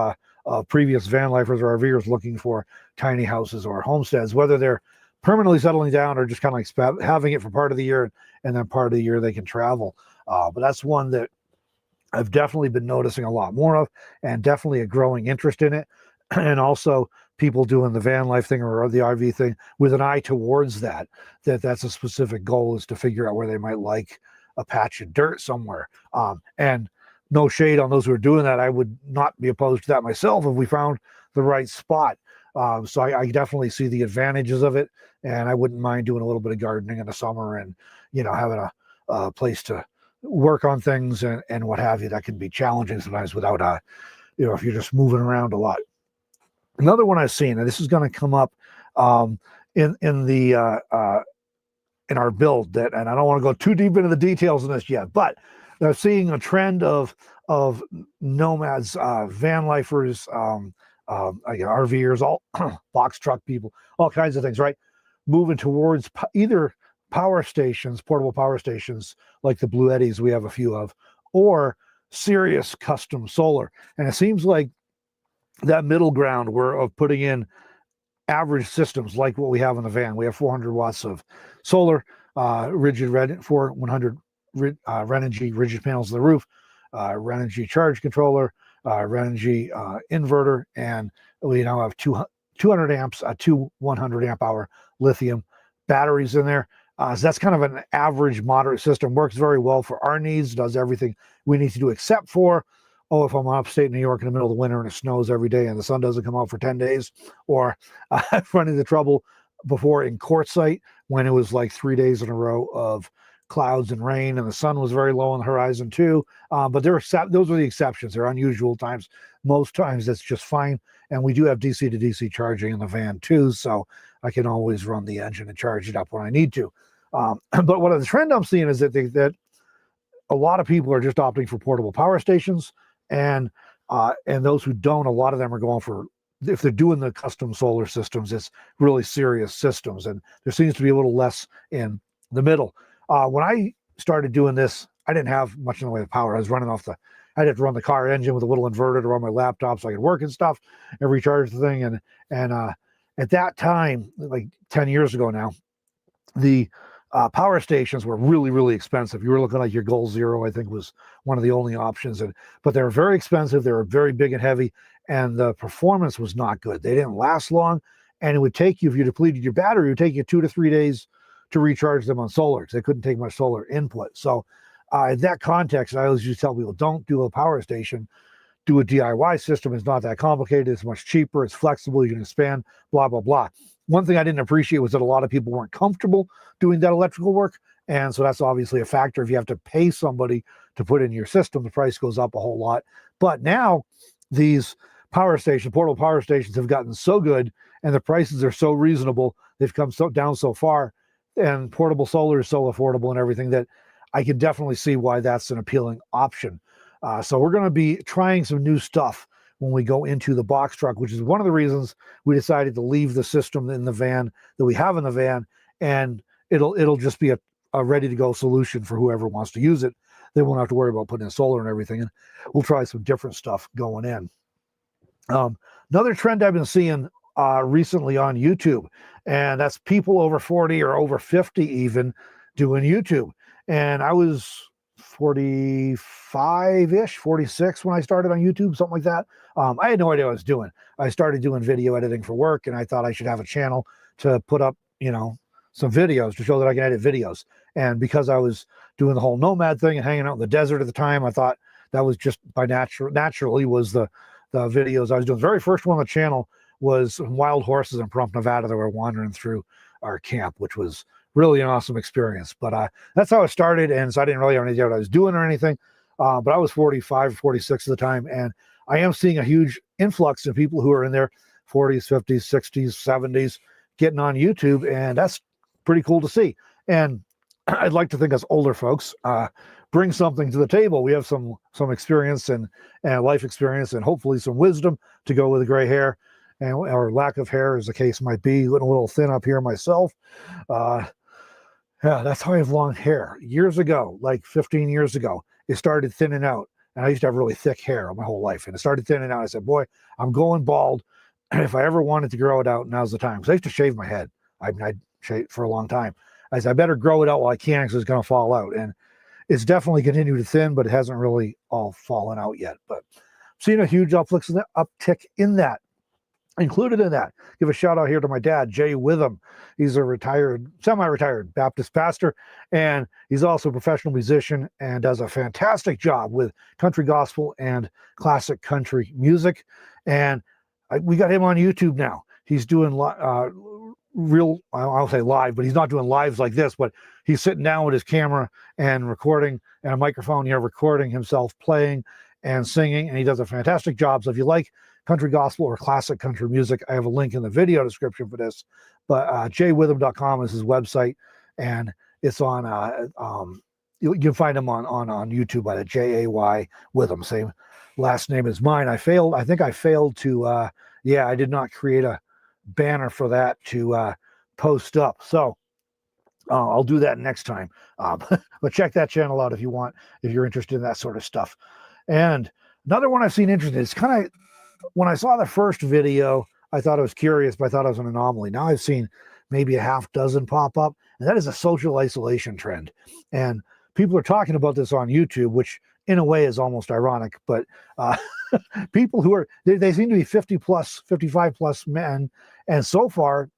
previous van lifers or RVers looking for tiny houses or homesteads, whether they're permanently settling down or just kind of like having it for part of the year, and then part of the year they can travel. But that's one that I've definitely been noticing a lot more of, and definitely a growing interest in it. And also people doing the van life thing or the RV thing with an eye towards that's a specific goal, is to figure out where they might like a patch of dirt somewhere. And no shade on those who are doing that. I would not be opposed to that myself if we found the right spot. So I definitely see the advantages of it, and I wouldn't mind doing a little bit of gardening in the summer, and having a place to work on things and what have you. That can be challenging sometimes without if you're just moving around a lot. Another one I've seen, and this is going to come up in our build, and I don't want to go too deep into the details of this yet, but they're seeing a trend of nomads, van lifers, RVers, all box truck people, all kinds of things, right? Moving towards either power stations, portable power stations like the Blue Eddies we have a few of, or serious custom solar. And it seems like that middle ground of putting in average systems like what we have in the van. We have 400 watts of solar, rigid 100 Renogy rigid panels on the roof, Renogy charge controller, Renogy inverter, and we now have 200 amps, two 100 amp hour lithium batteries in there. So that's kind of an average moderate system. Works very well for our needs, does everything we need to do except for, if I'm upstate New York in the middle of the winter and it snows every day and the sun doesn't come out for 10 days, or I've run into trouble before in Quartzsite when it was like 3 days in a row of clouds and rain, and the sun was very low on the horizon too. But those are the exceptions. They're unusual times. Most times that's just fine. And we do have DC to DC charging in the van too, so I can always run the engine and charge it up when I need to. But what the trend I'm seeing is that a lot of people are just opting for portable power stations, and those who don't, a lot of them are going for, if they're doing the custom solar systems, it's really serious systems, and there seems to be a little less in the middle. When I started doing this, I didn't have much in the way of power. I was running I'd have to run the car engine with a little inverter to run my laptop so I could work and stuff and recharge the thing. And at that time, like 10 years ago now, the power stations were really, really expensive. You were looking like your Goal Zero, I think, was one of the only options. But they were very expensive. They were very big and heavy, and the performance was not good. They didn't last long, and it would take you, if you depleted your battery, it would take you 2 to 3 days to recharge them on solar, because they couldn't take much solar input. So in that context, I always just tell people, don't do a power station. Do a DIY system. It's not that complicated. It's much cheaper. It's flexible. You can expand, blah, blah, blah. One thing I didn't appreciate was that a lot of people weren't comfortable doing that electrical work. And so that's obviously a factor. If you have to pay somebody to put in your system, the price goes up a whole lot. But now these portable power stations have gotten so good, and the prices are so reasonable. They've come down so far, and portable solar is so affordable and everything that I can definitely see why that's an appealing option. So we're going to be trying some new stuff when we go into the box truck, which is one of the reasons we decided to leave the system in the van that we have in the van, and it'll just be a ready to go solution for whoever wants to use it. They won't have to worry about putting in solar and everything, and we'll try some different stuff going in. Another trend I've been seeing recently on YouTube, and that's people over 40 or over 50 even doing YouTube. And I was 45-ish, 46 when I started on YouTube, something like that. I had no idea what I was doing. I started doing video editing for work, and I thought I should have a channel to put up, some videos to show that I can edit videos. And because I was doing the whole nomad thing and hanging out in the desert at the time, I thought that was just naturally was the videos I was doing. The very first one on the channel was wild horses in Pahrump, Nevada that were wandering through our camp, which was really an awesome experience. But that's how it started, and so I didn't really have any idea what I was doing or anything. But I was 45, 46 at the time, and I am seeing a huge influx of people who are in their 40s, 50s, 60s, 70s getting on YouTube, and that's pretty cool to see. And I'd like to think as older folks bring something to the table. We have some experience and life experience, and hopefully some wisdom to go with the gray hair or lack of hair, as the case might be. Getting a little thin up here myself. Yeah, that's how I have long hair. Years ago, like 15 years ago, it started thinning out. And I used to have really thick hair my whole life. And it started thinning out. I said, boy, I'm going bald. And if I ever wanted to grow it out, now's the time. Because I used to shave my head. I'd shaved for a long time. I said, I better grow it out while I can, because it's going to fall out. And it's definitely continued to thin, but it hasn't really all fallen out yet. But I'm seeing a huge uptick in that. Included in that, give a shout out here to my dad, Jay Witham. He's a semi-retired Baptist pastor, and he's also a professional musician and does a fantastic job with country gospel and classic country music. And we got him on YouTube now. He's doing I'll say live, but he's not doing lives like this, but he's sitting down with his camera and recording, and a microphone, recording himself playing and singing, and he does a fantastic job. So if you like country gospel or classic country music, I have a link in the video description for this. But jaywitham.com is his website, and it's on you can find him on YouTube by the Jay Witham, same last name as mine. I think I failed to I did not create a banner for that to post up, so I'll do that next time. But check that channel out if you're interested in that sort of stuff. And another one I've seen interesting, it's kind of, when I saw the first video, I thought it was curious, but I thought it was an anomaly. Now I've seen maybe a half dozen pop up, and that is a social isolation trend. And people are talking about this on YouTube, which in a way is almost ironic, but people who they seem to be 50 plus, 55 plus men, and so far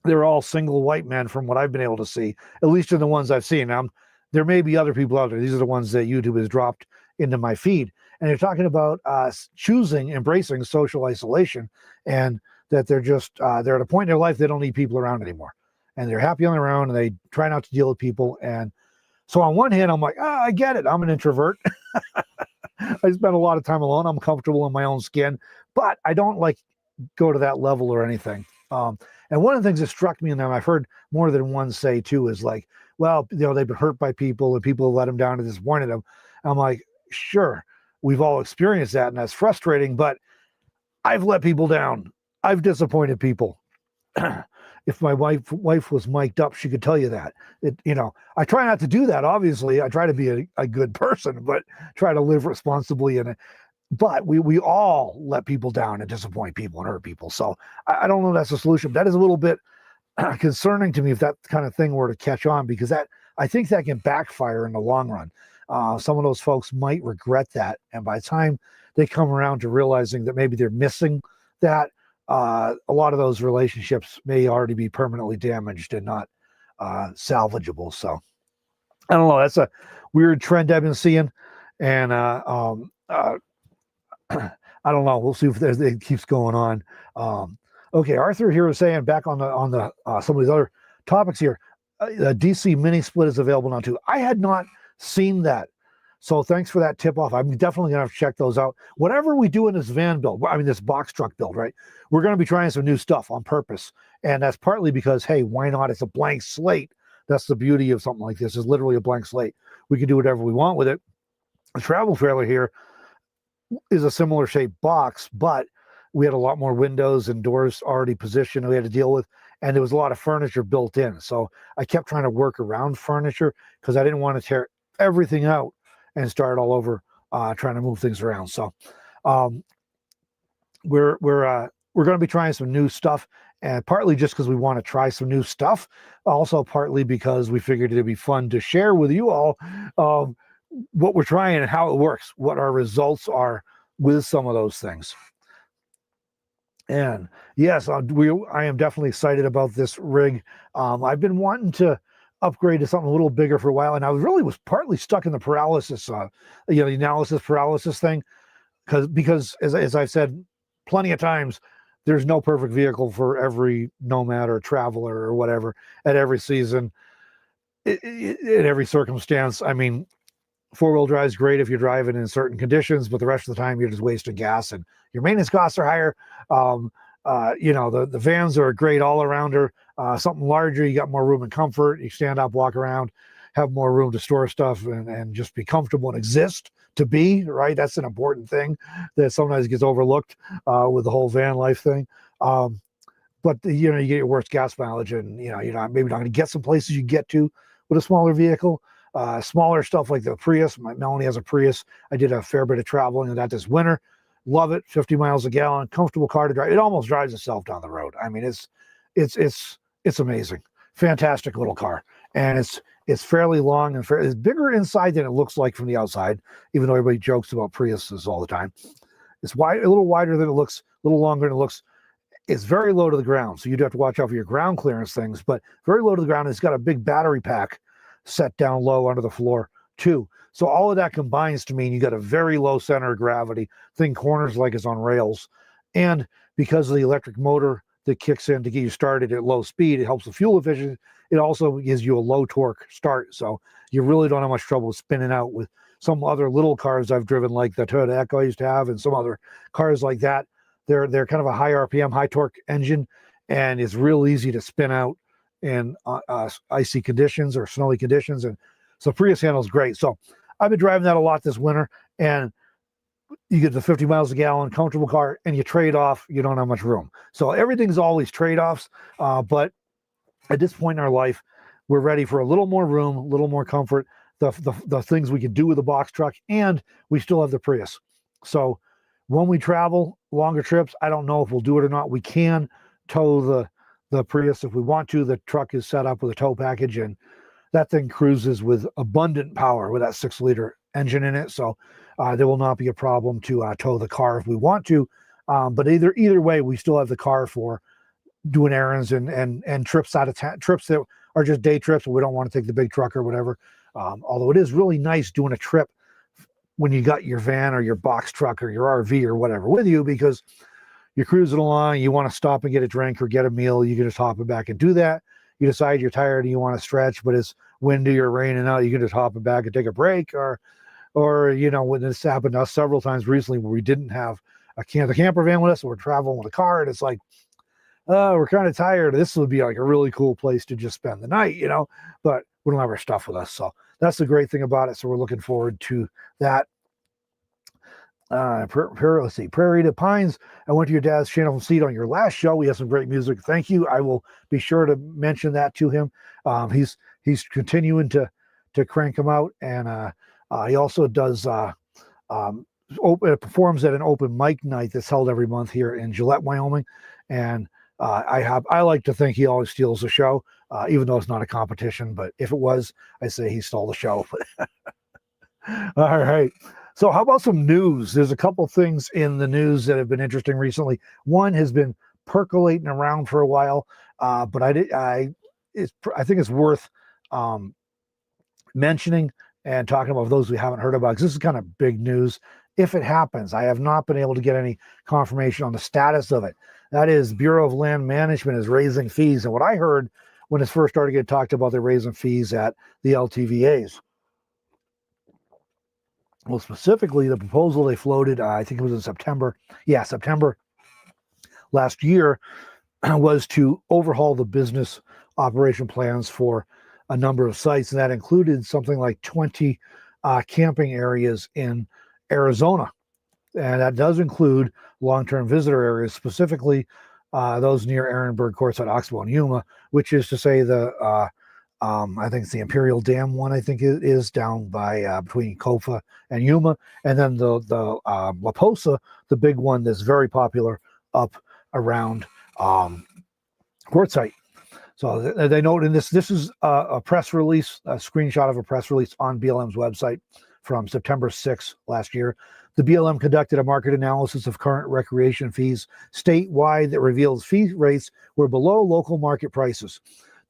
they're all single white men from what I've been able to see, at least in the ones I've seen. Now, there may be other people out there. These are the ones that YouTube has dropped into my feed. And they're talking about embracing social isolation, and that they're at a point in their life they don't need people around anymore. And they're happy on their own, and they try not to deal with people. And so on one hand, I'm like, I get it. I'm an introvert. I spend a lot of time alone. I'm comfortable in my own skin, but I don't go to that level or anything. And one of the things that struck me in them, I've heard more than one say too, is like, well, they've been hurt by people, and people have let them down and disappointed them. I'm like, sure, we've all experienced that, and that's frustrating, but I've let people down. I've disappointed people. If my wife was mic'd up, she could tell you that. I try not to do that, obviously. I try to be a good person, but try to live responsibly in it. But we all let people down and disappoint people and hurt people. So I don't know if that's the solution. That is a little bit concerning to me if that kind of thing were to catch on, because I think that can backfire in the long run. Some of those folks might regret that, and by the time they come around to realizing that maybe they're missing that, a lot of those relationships may already be permanently damaged and not salvageable. So I don't know. That's a weird trend I've been seeing, and I don't know. We'll see if it keeps going on. Okay, Arthur here is saying, back on the some of these other topics here, the DC mini split is available now too. I had not seen that. So thanks for that tip off. I'm definitely going to have to check those out. Whatever we do in this van build, I mean, this box truck build, right? We're going to be trying some new stuff on purpose. And that's partly because, hey, why not? It's a blank slate. That's the beauty of something like this, is literally a blank slate. We can do whatever we want with it. The travel trailer here is a similar shaped box, but we had a lot more windows and doors already positioned we had to deal with, and there was a lot of furniture built in. So I kept trying to work around furniture because I didn't want to tear everything out and start all over trying to move things around. So we're going to be trying some new stuff, and partly just because we want to try some new stuff, also partly because we figured it'd be fun to share with you all what we're trying and how it works, what our results are with some of those things. And yes, I am definitely excited about this rig. I've been wanting to upgrade to something a little bigger for a while, and I was partly stuck in the paralysis, the analysis paralysis thing, because as I've said plenty of times, there's no perfect vehicle for every nomad or traveler or whatever at every season, in every circumstance. I mean, four-wheel drive is great if you're driving in certain conditions, but the rest of the time you're just wasting gas and your maintenance costs are higher. The vans are a great all-arounder. Something larger, you got more room and comfort. You stand up, walk around, have more room to store stuff and just be comfortable and exist to be, right? That's an important thing that sometimes gets overlooked with the whole van life thing. But you get your worst gas mileage, and you're maybe not going to get some places you get to with a smaller vehicle. Smaller stuff like the Prius. Melanie has a Prius. I did a fair bit of traveling with that this winter. Love it. 50 miles a gallon, comfortable car to drive. It almost drives itself down the road. I mean, it's amazing. Fantastic little car, and it's fairly long and it's bigger inside than it looks like from the outside. Even though everybody jokes about Priuses all the time, it's wide, a little wider than it looks, a little longer than it looks. It's very low to the ground, so you'd have to watch out for your ground clearance things. But very low to the ground. It's got a big battery pack set down low under the floor too. So all of that combines to mean you got a very low center of gravity. Thing corners like it's on rails. And because of the electric motor that kicks in to get you started at low speed, it helps with fuel efficiency. It also gives you a low torque start. So you really don't have much trouble spinning out with some other little cars I've driven, like the Toyota Echo I used to have, and some other cars like that. They're kind of a high RPM, high torque engine, and it's real easy to spin out in icy conditions or snowy conditions. And so Prius handles great. So I've been driving that a lot this winter, and you get the 50 miles a gallon comfortable car, and you trade off, you don't have much room. So everything's always trade-offs, but at this point in our life, we're ready for a little more room, a little more comfort, the things we can do with the box truck, and we still have the Prius. So when we travel longer trips, I don't know if we'll do it or not. We can tow the Prius if we want to. The truck is set up with a tow package, and that thing cruises with abundant power with that 6-liter engine in it. So there will not be a problem to tow the car if we want to. But either way, we still have the car for doing errands and trips out of town, trips that are just day trips. We don't want to take the big truck or whatever. Although it is really nice doing a trip when you got your van or your box truck or your RV or whatever with you, because you're cruising along, you want to stop and get a drink or get a meal, you can just hop it back and do that. You decide you're tired and you want to stretch, but it's windy or raining out, you can just hop it back and take a break. Or when this happened to us several times recently where we didn't have the camper van with us, and we're traveling with a car, and it's like, we're kind of tired. This would be like a really cool place to just spend the night, but we don't have our stuff with us. So that's the great thing about it. So we're looking forward to that. Let's see, Prairie to Pines. I went to your dad's channel from Seed on your last show. We have some great music. Thank you. I will be sure to mention that to him. He's continuing to crank them out, and he also does performs at an open mic night that's held every month here in Gillette, Wyoming, and I like to think he always steals the show, even though it's not a competition. But if it was, I say he stole the show. All right. So how about some news? There's a couple things in the news that have been interesting recently. One has been percolating around for a while, but I think it's worth mentioning and talking about those we haven't heard about, because this is kind of big news. If it happens, I have not been able to get any confirmation on the status of it. That is, Bureau of Land Management is raising fees. And what I heard when it first started getting talked about, they're raising fees at the LTVAs. Well, specifically, the proposal they floated, I think it was in September. Yeah, September last year, was to overhaul the business operation plans for a number of sites, and that included something like 20 camping areas in Arizona. And that does include long-term visitor areas, specifically those near Ehrenberg, Quartzsite, Oxbow, and Yuma, which is to say I think it's the Imperial Dam one. I think it is down by between Kofa and Yuma, and then the La Posa, the big one that's very popular up around Quartzsite. So they note in this. This is a press release, a screenshot of a press release on BLM's website from September 6th last year. The BLM conducted a market analysis of current recreation fees statewide that reveals fee rates were below local market prices.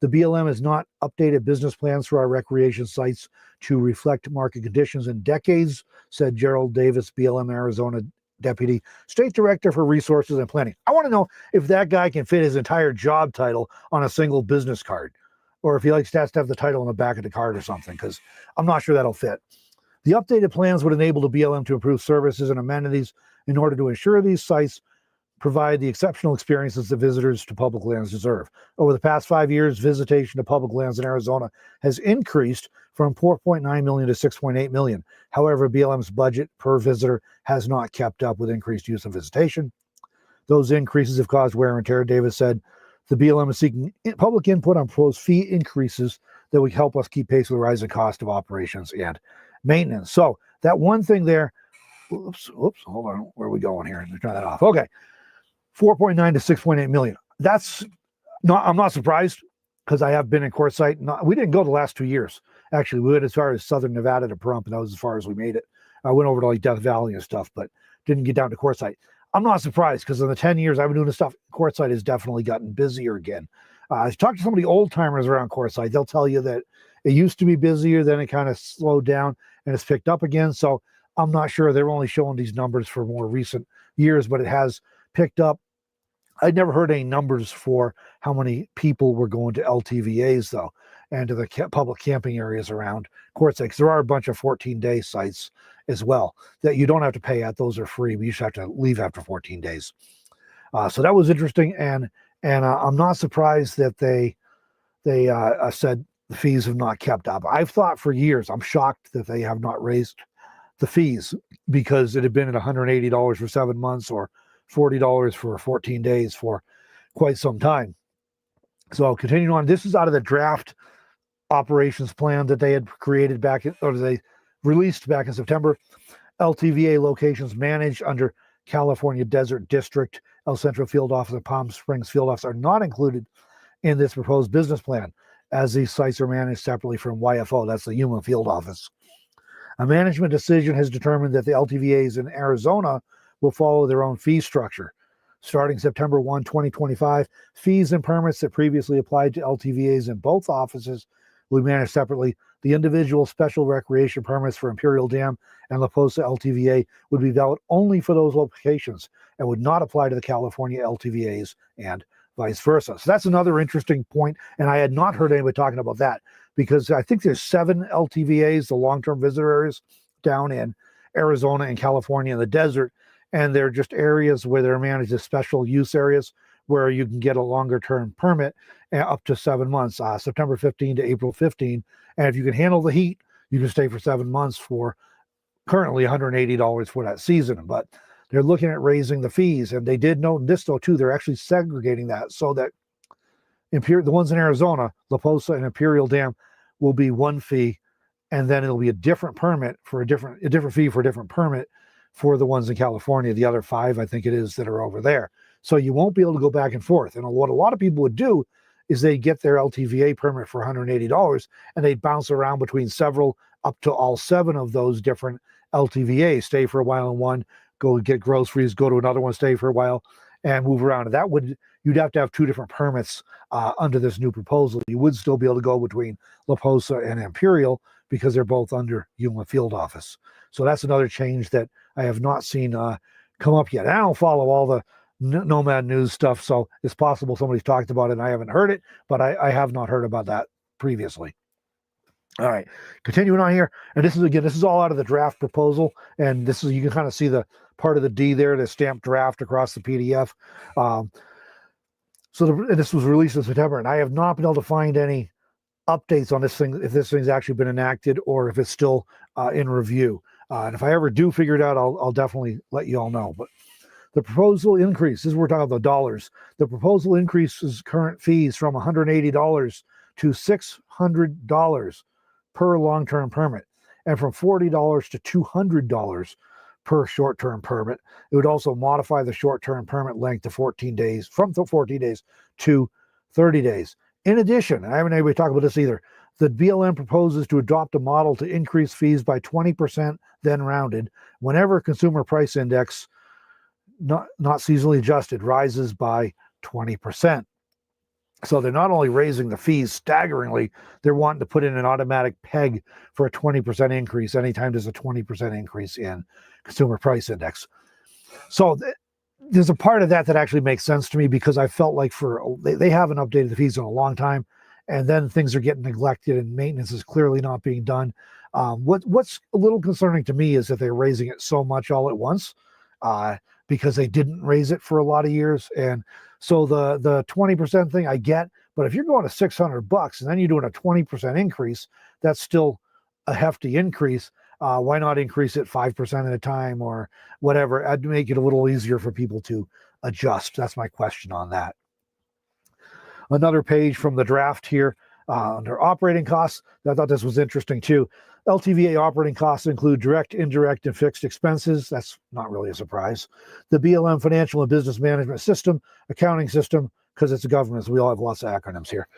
The BLM has not updated business plans for our recreation sites to reflect market conditions in decades, said Gerald Davis, BLM Arizona Deputy State Director for Resources and Planning. I want to know if that guy can fit his entire job title on a single business card, or if he likes to have the title on the back of the card or something, because I'm not sure that'll fit. The updated plans would enable the BLM to improve services and amenities in order to ensure these sites provide the exceptional experiences that visitors to public lands deserve. Over the past 5 years, visitation to public lands in Arizona has increased from 4.9 million to 6.8 million. However, BLM's budget per visitor has not kept up with increased use of visitation. Those increases have caused wear and tear, Davis said. The BLM is seeking public input on proposed fee increases that would help us keep pace with the rising cost of operations and maintenance. So that one thing there, oops, hold on, where are we going here? Turn that off. Okay, 4.9 to 6.8 million. That's not, I'm not surprised, because I have been in Quartzsite. We didn't go the last 2 years. Actually, we went as far as southern Nevada to Pahrump, and that was as far as we made it. I went over to like Death Valley and stuff, but didn't get down to Quartzsite. I'm not surprised, because in the 10 years I've been doing this stuff, Quartzsite has definitely gotten busier again. I talked to some of the old timers around Quartzsite. They'll tell you that it used to be busier, then it kind of slowed down and it's picked up again. So I'm not sure. They're only showing these numbers for more recent years, but it has picked up. I'd never heard any numbers for how many people were going to LTVAs, though, and to the public camping areas around Quartzsite, because there are a bunch of 14-day sites as well that you don't have to pay at. Those are free, but you just have to leave after 14 days. So that was interesting, and I'm not surprised that they said the fees have not kept up. I've thought for years, I'm shocked that they have not raised the fees, because it had been at $180 for 7 months or $40 for 14 days for quite some time. So continuing on, this is out of the draft operations plan that they had created or they released back in September. LTVA locations managed under California Desert District, El Centro Field Office, and Palm Springs Field Office are not included in this proposed business plan, as these sites are managed separately from YFO, that's the Yuma Field Office. A management decision has determined that the LTVAs in Arizona will follow their own fee structure. Starting September 1, 2025, fees and permits that previously applied to LTVAs in both offices will be managed separately. The individual special recreation permits for Imperial Dam and La Posa LTVA would be valid only for those locations and would not apply to the California LTVAs and vice versa. So that's another interesting point, and I had not heard anybody talking about that, because I think there's 7 LTVAs, the long-term visitor areas, down in Arizona and California in the desert, and they're just areas where they're managed as special use areas where you can get a longer term permit up to 7 months, September 15 to April 15. And if you can handle the heat, you can stay for 7 months for currently $180 for that season. But they're looking at raising the fees. And they did note this, though, too. They're actually segregating that so that the ones in Arizona, La Posa and Imperial Dam, will be one fee, and then it'll be a different permit for a different fee for a different permit for the ones in California, the other 5, I think it is, that are over there. So you won't be able to go back and forth. And what a lot of people would do is they get their LTVA permit for $180, and they'd bounce around between several, up to all 7 of those different LTVAs, stay for a while in one, go get groceries, go to another one, stay for a while, and move around. And you'd have to have 2 different permits under this new proposal. You would still be able to go between La Posa and Imperial, because they're both under Yuma Field Office. So that's another change that I have not seen come up yet. I don't follow all the nomad news stuff, so it's possible somebody's talked about it and I haven't heard it, but I have not heard about that previously. All right, continuing on here, and this is all out of the draft proposal, and this is, you can kind of see the part of the D there, the stamped draft across the PDF. Um, this was released in September, and I have not been able to find any updates on this thing, if this thing's actually been enacted or if it's still in review. And if I ever do figure it out, I'll definitely let you all know. But the proposal increase, this is, we're talking about dollars. The proposal increases current fees from $180 to $600 per long-term permit, and from $40 to $200 per short-term permit. It would also modify the short-term permit length to 14 days, from 14 days to 30 days. In addition, I haven't had anybody talk about this either, the BLM proposes to adopt a model to increase fees by 20%, then rounded, whenever consumer price index, not seasonally adjusted, rises by 20%. So they're not only raising the fees staggeringly, they're wanting to put in an automatic peg for a 20% increase anytime there's a 20% increase in consumer price index. So there's a part of that that actually makes sense to me, because I felt like they haven't updated the fees in a long time, and then things are getting neglected and maintenance is clearly not being done. What's a little concerning to me is that they're raising it so much all at once, because they didn't raise it for a lot of years. And so the 20% thing I get, but if you're going to $600 and then you're doing a 20% increase, that's still a hefty increase. Why not increase it 5% at a time or whatever? I'd make it a little easier for people to adjust. That's my question on that. Another page from the draft here, under operating costs. I thought this was interesting too. LTVA operating costs include direct, indirect, and fixed expenses. That's not really a surprise. The BLM financial and business management system, accounting system, because it's a government, so we all have lots of acronyms here,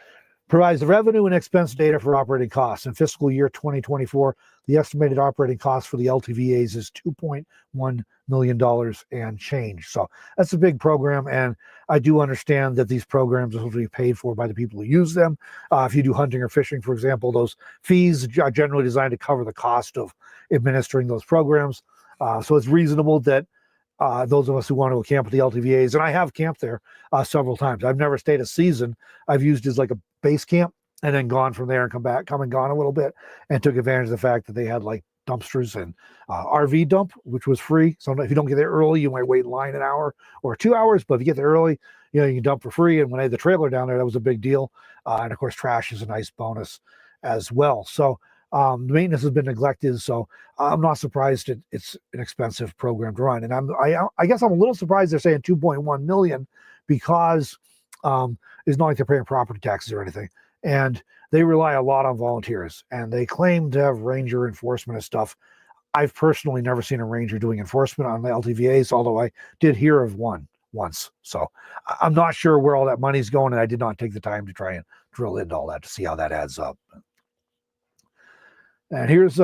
provides the revenue and expense data for operating costs. In fiscal year 2024, the estimated operating cost for the LTVAs is $2.1 million and change. So that's a big program, and I do understand that these programs are supposed to be paid for by the people who use them. If you do hunting or fishing, for example, those fees are generally designed to cover the cost of administering those programs. So it's reasonable that those of us who want to camp at the LTVAs, and I have camped there several times. I've never stayed a season. I've used it as like a base camp and then gone from there and come and gone a little bit, and took advantage of the fact that they had like dumpsters and RV dump, which was free. So if you don't get there early, you might wait in line an hour or 2 hours, but if you get there early, you can dump for free. And when I had the trailer down there, that was a big deal. And of course, trash is a nice bonus as well. So the maintenance has been neglected, so I'm not surprised it's an expensive program to run. And I guess I'm a little surprised they're saying 2.1 million, because it's not like they're paying property taxes or anything, and they rely a lot on volunteers, and they claim to have ranger enforcement and stuff. I've personally never seen a ranger doing enforcement on the LTVAs, although I did hear of one once. So I'm not sure where all that money's going, and I did not take the time to try and drill into all that to see how that adds up. And here's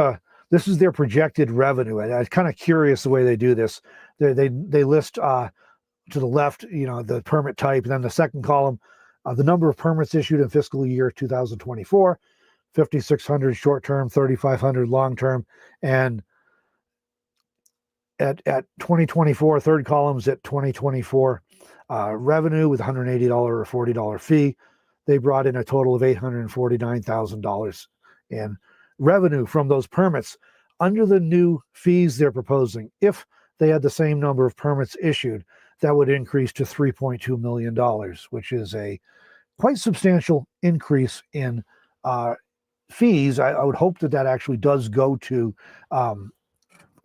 this is their projected revenue. And I'm kind of curious the way they do this. They list to the left, the permit type, and then the second column, the number of permits issued in fiscal year 2024, 5,600 short term, 3,500 long term, and at 2024, third column's at 2024 revenue with $180 or $40 fee. They brought in a total of $849,000 in revenue from those permits. Under the new fees they're proposing, if they had the same number of permits issued, that would increase to $3.2 million, which is a quite substantial increase in fees. I would hope that actually does go to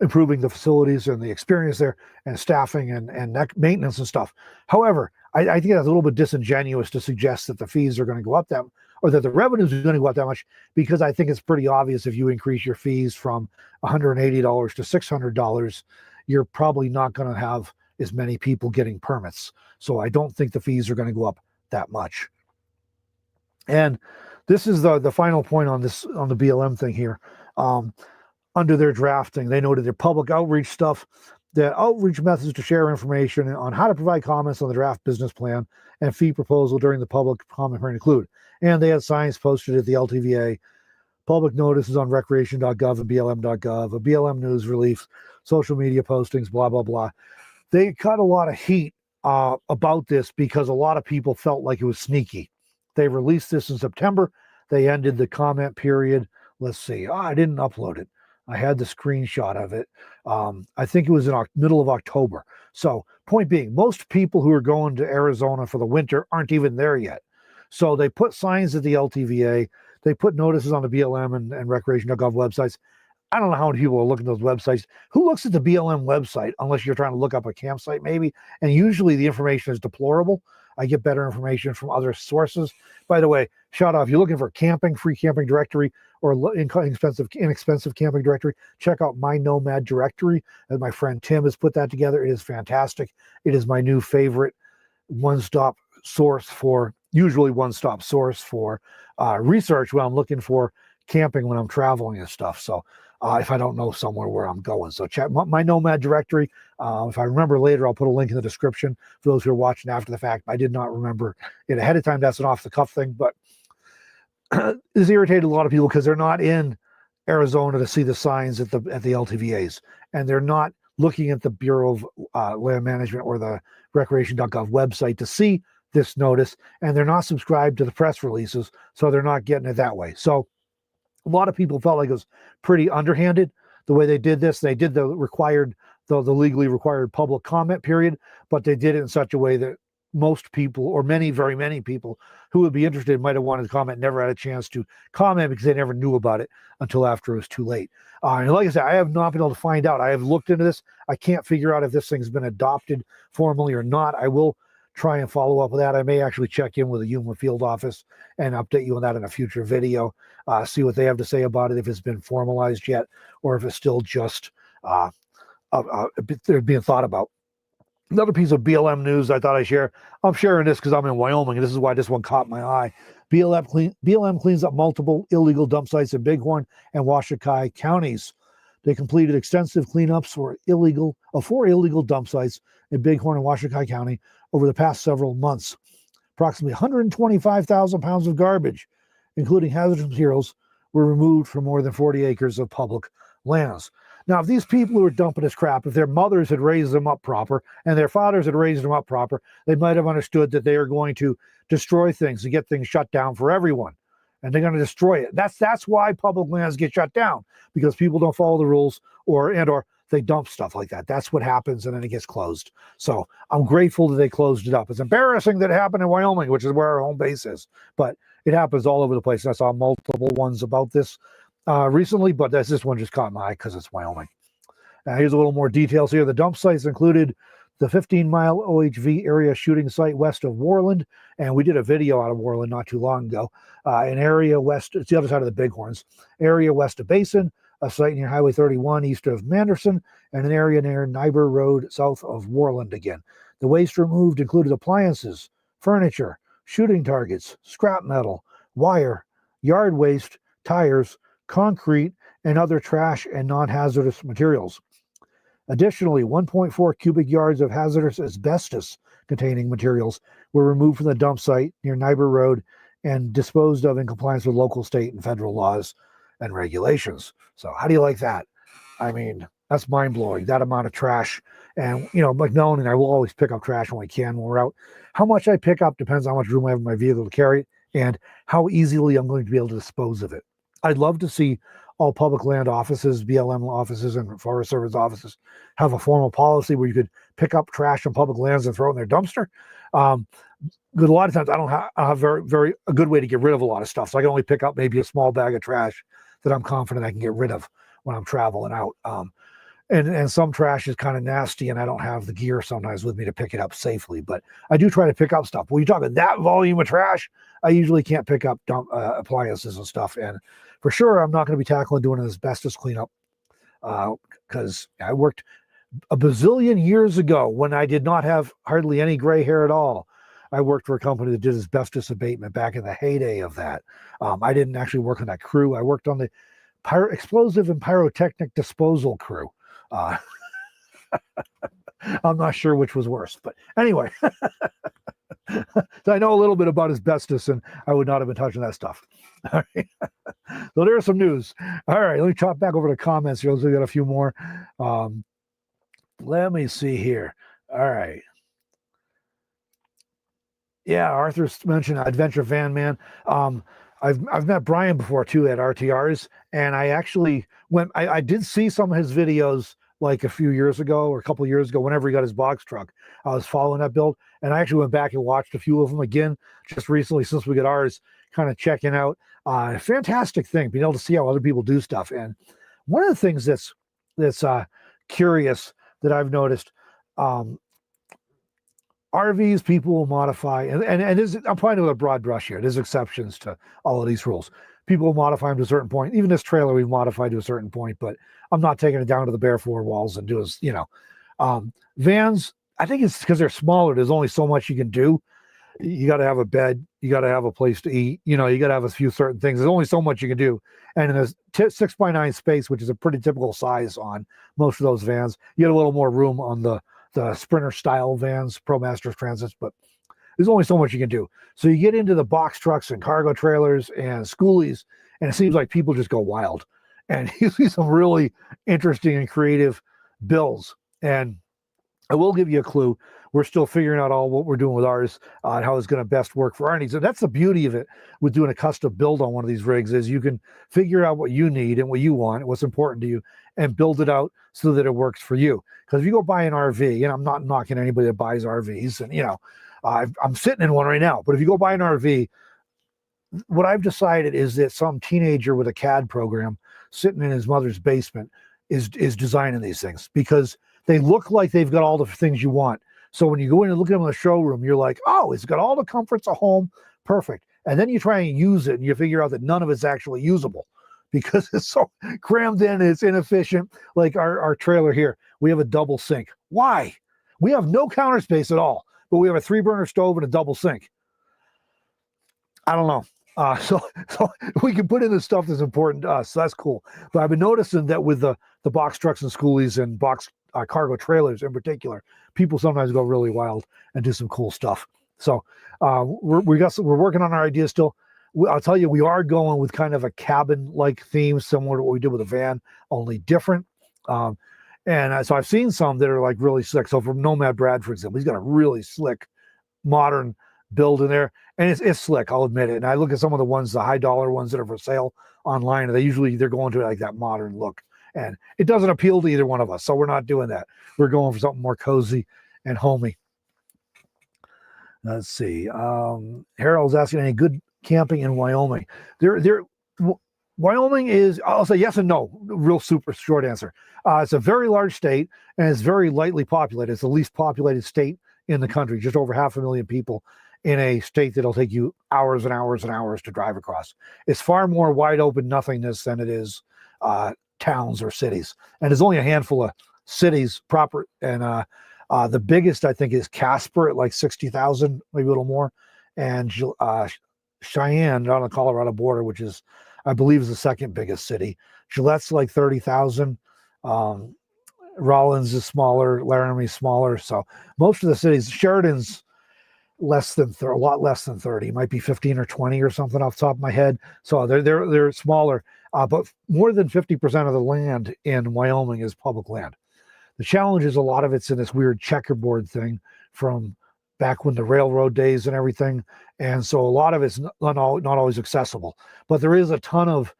improving the facilities and the experience there, and staffing and maintenance and stuff. However, I think that's a little bit disingenuous to suggest that the fees are going to go up that, or that the revenues are going to go up that much, because I think it's pretty obvious if you increase your fees from $180 to $600, you're probably not going to have as many people getting permits. So I don't think the fees are going to go up that much. And this is the final point on the BLM thing here. Under their drafting, they noted their public outreach stuff, the outreach methods to share information on how to provide comments on the draft business plan and fee proposal during the public comment period include. And they had signs posted at the LTVA, public notices on recreation.gov and blm.gov, a BLM news release, social media postings, blah, blah, blah. They got a lot of heat about this because a lot of people felt like it was sneaky. They released this in September. They ended the comment period let's see. Oh, I didn't upload it. I had the screenshot of it. I think it was in middle of October. So, point being, most people who are going to Arizona for the winter aren't even there yet. So they put signs at the LTVA. They put notices on the BLM and recreation.gov websites. I don't know how many people are looking at those websites. Who looks at the BLM website unless you're trying to look up a campsite, maybe? And usually the information is deplorable. I get better information from other sources. By the way, shout out if you're looking for camping, free camping directory, or inexpensive camping directory, check out my Nomad directory. And my friend Tim has put that together. It is fantastic. It is my new favorite one-stop source for research when I'm looking for camping when I'm traveling and stuff. So if I don't know somewhere where I'm going. So check my Nomad directory. If I remember later, I'll put a link in the description for those who are watching after the fact. I did not remember it ahead of time. That's an off-the-cuff thing, but this irritated a lot of people because they're not in Arizona to see the signs at the LTVAs, and they're not looking at the Bureau of Land Management or the recreation.gov website to see this notice, and they're not subscribed to the press releases, so they're not getting it that way. So a lot of people felt like it was pretty underhanded the way they did this. They did the legally required public comment period, but they did it in such a way that most people, or very many people who would be interested, might have wanted to comment, never had a chance to comment because they never knew about it until after it was too late. And like I said, I have not been able to find out. I have looked into this. I can't figure out if this thing's been adopted formally or not. I will try and follow up with that. I may actually check in with the Yuma field office and update you on that in a future video, see what they have to say about it, if it's been formalized yet, or if it's still just they're being thought about. Another piece of BLM news I thought I'd share. I'm sharing this because I'm in Wyoming, and this is why this one caught my eye. BLM cleans up multiple illegal dump sites in Bighorn and Washakie counties. They completed extensive cleanups for four illegal dump sites in Bighorn and Washakie County over the past several months. Approximately 125,000 pounds of garbage, including hazardous materials, were removed from more than 40 acres of public lands. Now, if these people who are dumping this crap, if their mothers had raised them up proper and their fathers had raised them up proper, they might have understood that they are going to destroy things and get things shut down for everyone. And they're going to destroy it. That's why public lands get shut down, because people don't follow the rules or they dump stuff like that. That's what happens, and then it gets closed. So I'm grateful that they closed it up. It's embarrassing that it happened in Wyoming, which is where our home base is, but it happens all over the place. I saw multiple ones about this recently, but this one just caught my eye because it's Wyoming. Here's a little more details here. The dump sites included the 15-mile OHV area shooting site west of Worland, and we did a video out of Worland not too long ago. An area west, it's the other side of the Bighorns, area west of Basin, a site near Highway 31 east of Manderson, and an area near Nyber Road south of Worland again. The waste removed included appliances, furniture, shooting targets, scrap metal, wire, yard waste, tires, concrete, and other trash and non-hazardous materials. Additionally, 1.4 cubic yards of hazardous asbestos-containing materials were removed from the dump site near Nyber Road and disposed of in compliance with local, state, and federal laws and regulations. So how do you like that? I mean, that's mind-blowing, that amount of trash. And, McMillan and I will always pick up trash when we can when we're out. How much I pick up depends on how much room I have in my vehicle to carry it and how easily I'm going to be able to dispose of it. I'd love to see all public land offices, BLM offices, and Forest Service offices have a formal policy where you could pick up trash on public lands and throw it in their dumpster. Because a lot of times I don't have a good way to get rid of a lot of stuff. So I can only pick up maybe a small bag of trash that I'm confident I can get rid of when I'm traveling out. And some trash is kind of nasty, and I don't have the gear sometimes with me to pick it up safely. But I do try to pick up stuff. When you're talking that volume of trash, I usually can't pick up appliances and stuff. And for sure, I'm not going to be tackling doing an asbestos cleanup because I worked a bazillion years ago when I did not have hardly any gray hair at all. I worked for a company that did asbestos abatement back in the heyday of that. I didn't actually work on that crew. I worked on the explosive and pyrotechnic disposal crew. I'm not sure which was worse, but anyway. So I know a little bit about asbestos, and I would not have been touching that stuff. All right. So there's some news. All right, let me chop back over to comments here. We got a few more. Let me see here. All right. Yeah, Arthur mentioned Adventure Van Man. I've met Brian before too at RTRs, and I actually went. I did see some of his videos like a few years ago or a couple of years ago. Whenever he got his box truck, I was following that build, and I actually went back and watched a few of them again just recently since we got ours. Kind of checking out. Fantastic thing being able to see how other people do stuff. And one of the things that's curious that I've noticed. RVs people will modify, and I'm pointing with a broad brush here. There's exceptions to all of these rules. People will modify them to a certain point. Even this trailer we've modified to a certain point, but I'm not taking it down to the bare floor walls and do as vans. I think it's because they're smaller. There's only so much you can do. You got to have a bed. You got to have a place to eat. You got to have a few certain things. There's only so much you can do. And in a 6x9 space, which is a pretty typical size on most of those vans, you get a little more room on the Sprinter style vans, ProMasters Transits, but there's only so much you can do. So you get into the box trucks and cargo trailers and schoolies, and it seems like people just go wild. And you see some really interesting and creative builds. And I will give you a clue. We're still figuring out all what we're doing with ours and how it's going to best work for our needs. And that's the beauty of it with doing a custom build on one of these rigs is you can figure out what you need and what you want, and what's important to you, and build it out so that it works for you. Because if you go buy an RV, and I'm not knocking anybody that buys RVs, and I'm sitting in one right now, but if you go buy an RV, what I've decided is that some teenager with a CAD program sitting in his mother's basement is designing these things because they look like they've got all the things you want. So when you go in and look at them in the showroom, you're like, oh, it's got all the comforts of home. Perfect. And then you try and use it and you figure out that none of it's actually usable because it's so crammed in, it's inefficient. Like our trailer here, we have a double sink. Why? We have no counter space at all, but we have a 3-burner stove and a double sink. I don't know. So we can put in the stuff that's important to us. So that's cool. But I've been noticing that with the box trucks and schoolies and box cargo trailers in particular, people sometimes go really wild and do some cool stuff. So we're working on our ideas still. I'll tell you, we are going with kind of a cabin-like theme, similar to what we did with a van, only different. So I've seen some that are like really slick. So from Nomad Brad, for example, he's got a really slick, modern build in there, and it's slick, I'll admit it. And I look at some of the ones, the high dollar ones that are for sale online, and they're going to like that modern look. And it doesn't appeal to either one of us, so we're not doing that. We're going for something more cozy and homey. Let's see. Harold's asking, any good camping in Wyoming? Wyoming is, I'll say yes and no, real super short answer. It's a very large state, and it's very lightly populated. It's the least populated state in the country, just over 500,000 people in a state that'll take you hours and hours and hours to drive across. It's far more wide open nothingness than it is towns or cities. And there's only a handful of cities proper. And the biggest, I think, is Casper at like 60,000, maybe a little more. And Cheyenne on the Colorado border, which is, I believe, is the second biggest city. Gillette's like 30,000. Rollins is smaller. Laramie's smaller. So most of the cities, Sheridan's a lot less than 30. It might be 15 or 20 or something off the top of my head. So they're smaller. But more than 50% of the land in Wyoming is public land. The challenge is a lot of it's in this weird checkerboard thing from back when the railroad days and everything. And so a lot of it's not always accessible. But there is a ton of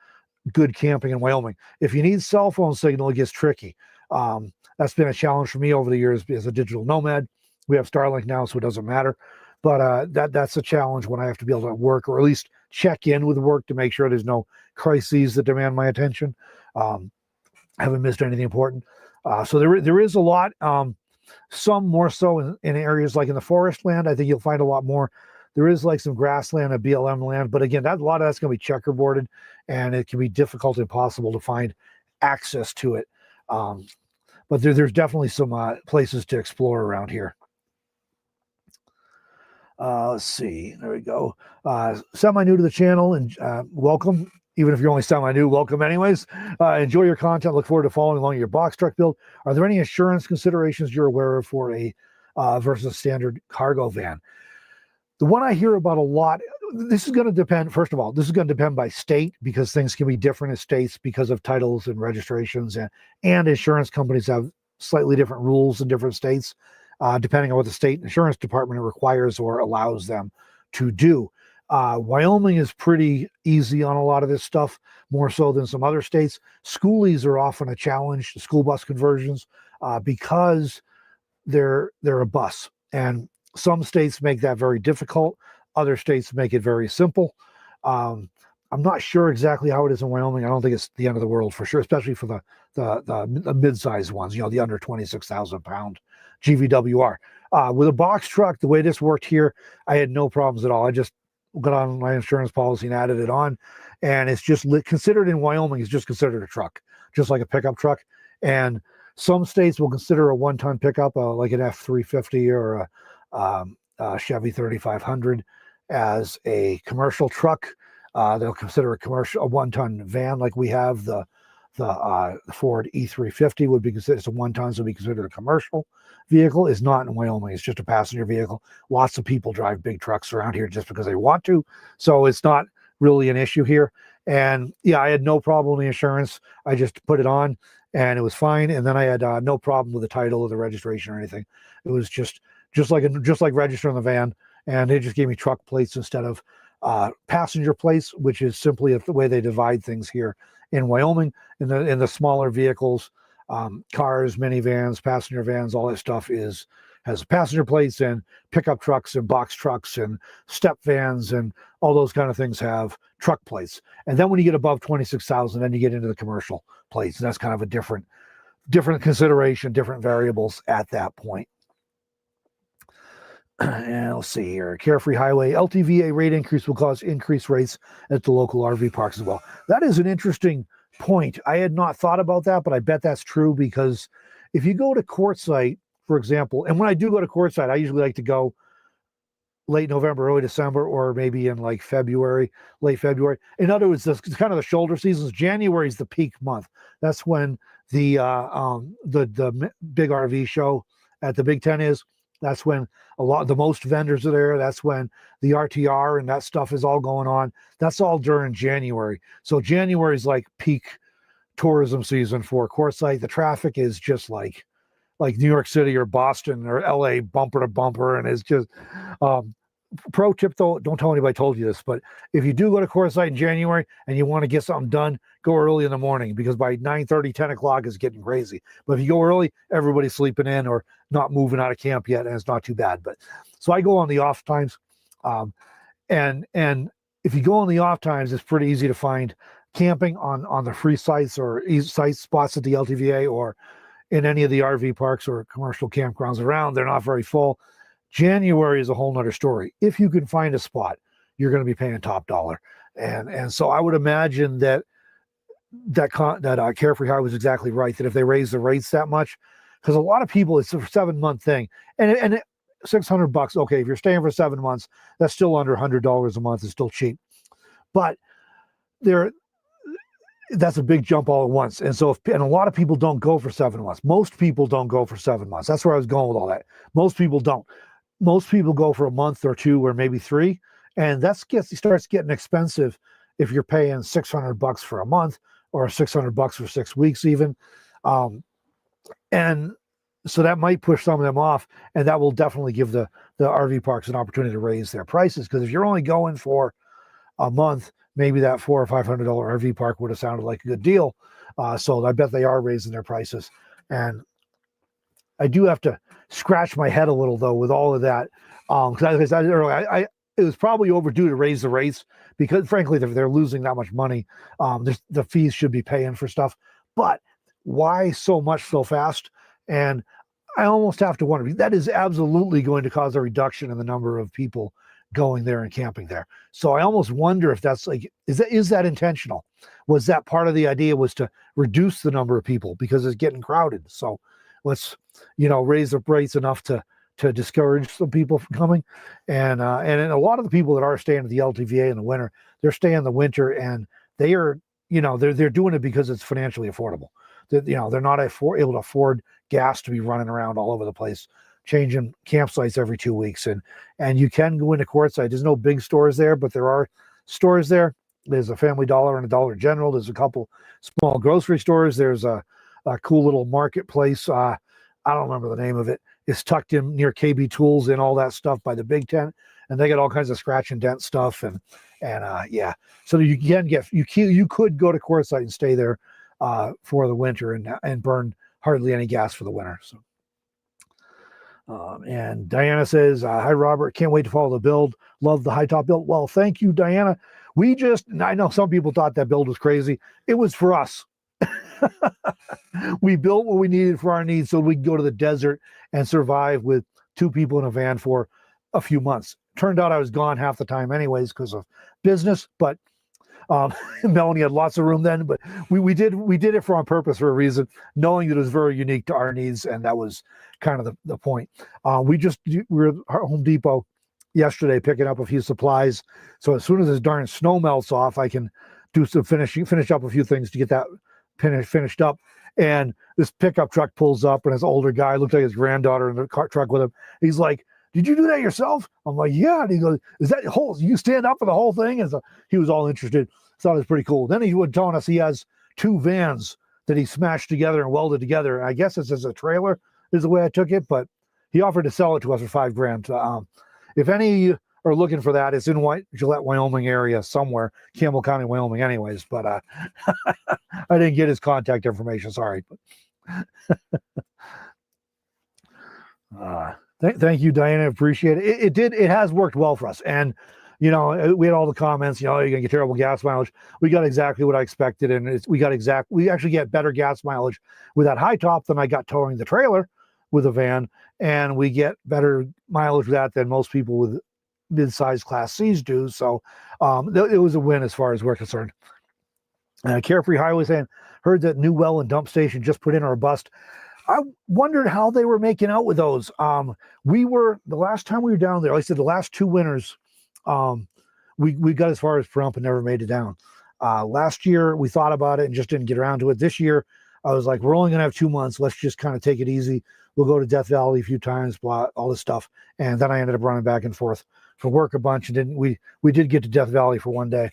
good camping in Wyoming. If you need cell phone signal, it gets tricky. That's been a challenge for me over the years as a digital nomad. We have Starlink now, so it doesn't matter. But that's a challenge when I have to be able to work, or at least check in with work to make sure there's no crises that demand my attention. Haven't missed anything important. So there is a lot, some more so in areas like in the forest land. I think you'll find a lot more. There is like some grassland and BLM land, but again, a lot of that's going to be checkerboarded, and it can be difficult, impossible to find access to it. But there's definitely some places to explore around here. Let's see. There we go. Semi-new to the channel, and welcome. Even if you're only semi-new, welcome anyways. Enjoy your content. Look forward to following along your box truck build. Are there any insurance considerations you're aware of for a versus standard cargo van? The one I hear about a lot, this is going to depend, first of all, this is going to depend by state, because things can be different in states because of titles and registrations, and insurance companies have slightly different rules in different states, depending on what the state insurance department requires or allows them to do. Wyoming is pretty easy on a lot of this stuff, more so than some other states. Schoolies are often a challenge, school bus conversions, because they're a bus, and some states make that very difficult. Other states make it very simple. Um, I'm not sure exactly how it is in Wyoming. I don't think it's the end of the world for sure, especially for the mid-sized ones. You know, the under 26,000 pound GVWR. With a box truck, the way this worked here, I had no problems at all. I just got on my insurance policy and added it on, and it's just considered in Wyoming. It's just considered a truck, just like a pickup truck. And some states will consider a one-ton pickup, like an F-350 or a Chevy 3500, as a commercial truck. They'll consider a one-ton van, like we have the Ford E350 would be considered. It's a one-ton, so would be considered a commercial vehicle. Is not in Wyoming. It's just a passenger vehicle. Lots of people drive big trucks around here just because they want to, so it's not really an issue here. And yeah, I had no problem with the insurance. I just put it on, and it was fine. And then I had no problem with the title or the registration or anything. It was just like registering the van, and they just gave me truck plates instead of passenger plates, which is simply the way they divide things here in Wyoming. In the smaller vehicles, cars, minivans, passenger vans, all that stuff has passenger plates, and pickup trucks and box trucks and step vans and all those kind of things have truck plates. And then when you get above 26,000, then you get into the commercial plates, and that's kind of a different consideration, different variables at that point. And let's see here. Carefree Highway LTVA rate increase will cause increased rates at the local RV parks as well. That is an interesting point. I had not thought about that, but I bet that's true, because if you go to Quartzsite, for example, and when I do go to Quartzsite, I usually like to go late November, early December, or maybe in like February, late February. In other words, it's kind of the shoulder seasons. January is the peak month. That's when the big RV show at the Big Ten is. That's when the most vendors are there. That's when the RTR and that stuff is all going on. That's all during January. So January is like peak tourism season for Quartzsite. The traffic is just like New York City or Boston or LA, bumper to bumper, and it's just pro tip though, don't tell anybody I told you this, but if you do go to Quartzsite in January and you want to get something done, go early in the morning, because by 9:30, 10 o'clock is getting crazy. But if you go early, everybody's sleeping in or not moving out of camp yet, and it's not too bad. But so I go on the off times, and if you go on the off times, it's pretty easy to find camping on the free sites or site spots at the LTVA or in any of the RV parks or commercial campgrounds around. They're not very full. January is a whole nother story. If you can find a spot, you're going to be paying top dollar. And so I would imagine that Carefree High was exactly right, that if they raise the rates that much, because a lot of people, it's a 7-month thing, and $600, okay, if you're staying for 7 months, that's still under $100 a month. It's still cheap, but that's a big jump all at once. And so and a lot of people don't go for 7 months. Most people don't go for 7 months. That's where I was going with all that. Most people don't. Most people go for a month or two or maybe 3, and starts getting expensive if you're paying $600 for a month or $600 for 6 weeks even. And so that might push some of them off, and that will definitely give the RV parks an opportunity to raise their prices, because if you're only going for a month, maybe that $400 or $500 RV park would have sounded like a good deal. So I bet they are raising their prices. And I do have to scratch my head a little though with all of that, because as I said earlier, it was probably overdue to raise the rates, because frankly they're losing that much money. The fees should be paying for stuff, but why so much so fast? And I almost have to wonder, that is absolutely going to cause a reduction in the number of people going there and camping there. So I almost wonder if that's like, is that intentional? Was that part of the idea, was to reduce the number of people because it's getting crowded? So let's, raise the rates enough to discourage some people from coming. And a lot of the people that are staying at the LTVA in the winter, they're staying in the winter, and they are, they're doing it because it's financially affordable. They're not able to afford gas to be running around all over the place, changing campsites every 2 weeks. And you can go into Quartzsite. There's no big stores there, but there are stores there. There's a Family Dollar and a Dollar General. There's a couple small grocery stores. There's a cool little marketplace. I don't remember the name of it. It's tucked in near KB Tools and all that stuff by the Big Ten. and they got all kinds of scratch and dent stuff, and yeah. So you can get you could go to Quartzsite and stay there for the winter and burn hardly any gas for the winter. So. And Diana says, hi, Robert. Can't wait to follow the build. Love the high top build. Well, thank you, Diana. I know some people thought that build was crazy. It was for us. We built what we needed for our needs so we could go to the desert and survive with 2 people in a van for a few months. Turned out I was gone half the time anyways because of business, but Melanie had lots of room then, but we did it on purpose for a reason, knowing that it was very unique to our needs, and that was kind of the point. We were at Home Depot yesterday picking up a few supplies, so as soon as this darn snow melts off, I can do some finish up a few things to get that finished up. And this pickup truck pulls up, and this older guy looked like his granddaughter in the truck with him. He's like, did you do that yourself? I'm like, yeah. And he goes, is that whole, you stand up for the whole thing? And so he was all interested. Thought it was pretty cool. Then he was telling us he has 2 vans that he smashed together and welded together. I guess it's as a trailer is the way I took it, but he offered to sell it to us for $5,000. If any are looking for that, it's in Gillette, Wyoming area somewhere, Campbell County, Wyoming anyways, but I didn't get his contact information. Sorry. Thank you, Diana. Appreciate it. It has worked well for us. And, we had all the comments, you're going to get terrible gas mileage. We got exactly what I expected. And we actually get better gas mileage with that high top than I got towing the trailer with a van. And we get better mileage with that than most people with mid-sized Class C's do. So it was a win as far as we're concerned. Carefree Highway saying, heard that new well and dump station just put in or bust. I wondered how they were making out with those. The last time we were down there, like I said, the last 2 winters, we got as far as Pahrump and never made it down. Last year, we thought about it and just didn't get around to it. This year, I was like, we're only going to have 2 months. Let's just kind of take it easy. We'll go to Death Valley a few times, blah, all this stuff. And then I ended up running back and forth for work a bunch. And we did get to Death Valley for one day.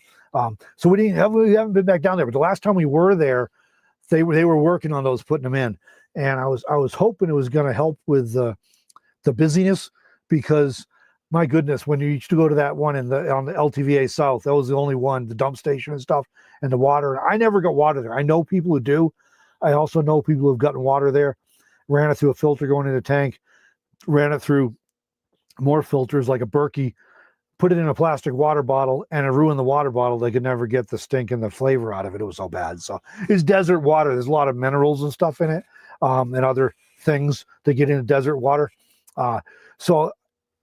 So we haven't been back down there. But the last time we were there, they were working on those, putting them in. And I was hoping it was going to help with the busyness, because my goodness, when you used to go to that one on the LTVA South, that was the only one, the dump station and stuff, and the water. I never got water there. I know people who do. I also know people who've gotten water there, ran it through a filter going in a tank, ran it through more filters like a Berkey, put it in a plastic water bottle, and it ruined the water bottle. They could never get the stink and the flavor out of it. It was so bad. So it's desert water. There's a lot of minerals and stuff in it, and other things that get into desert water. So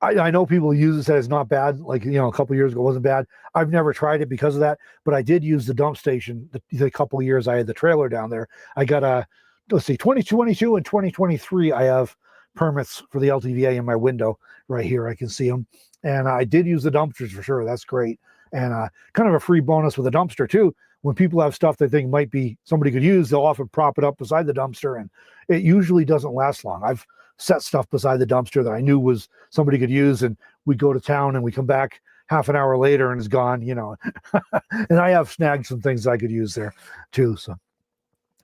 I know people use it, say it's not bad. Like, a couple of years ago, it wasn't bad. I've never tried it because of that, but I did use the dump station the couple of years I had the trailer down there. I got 2022 and 2023, I have permits for the LTVA in my window right here. I can see them. And I did use the dumpsters for sure. That's great. And kind of a free bonus with a dumpster too. When people have stuff they think might be somebody could use, they'll often prop it up beside the dumpster, and it usually doesn't last long. I've set stuff beside the dumpster that I knew was somebody could use, and we go to town and we come back half an hour later and it's gone, and I have snagged some things I could use there too. So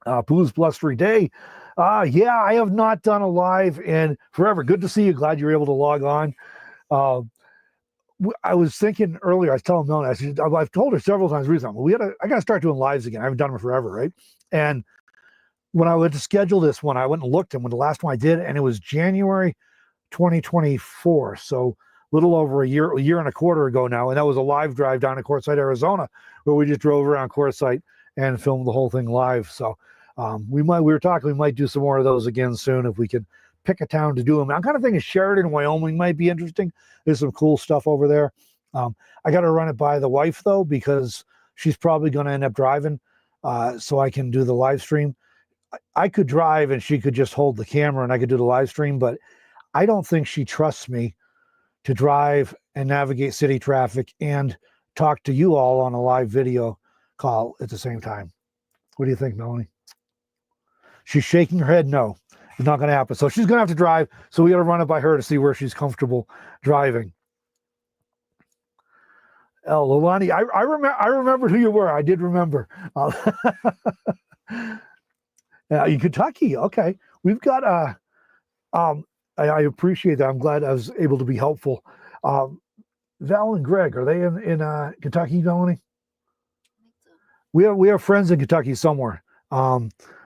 Pooh's blustery day. Yeah, I have not done a live in forever. Good to see you. Glad you're able to log on. I was thinking earlier, I was telling Melanie, I've told her several times recently, I got to start doing lives again. I haven't done them forever, right? And when I went to schedule this one, I went and looked, and when the last one I did, and it was January 2024. So a little over a year and a quarter ago now. And that was a live drive down to Quartzsite, Arizona, where we just drove around Quartzsite and filmed the whole thing live. So we were talking, we might do some more of those again soon if we could pick a town to do them. I'm kind of thinking Sheridan, Wyoming might be interesting. There's some cool stuff over there. I got to run it by the wife though, because she's probably going to end up driving, so I can do the live stream. I could drive and she could just hold the camera and I could do the live stream, but I don't think she trusts me to drive and navigate city traffic and talk to you all on a live video call at the same time. What do you think, Melanie? She's shaking her head. No, it's not going to happen. So she's going to have to drive. So we got to run it by her to see where she's comfortable driving. Lolani, I remember who you were. I did remember. In Kentucky, okay. We've got I appreciate that. I'm glad I was able to be helpful. Val and Greg, are they in Kentucky, Melanie? We have friends in Kentucky somewhere.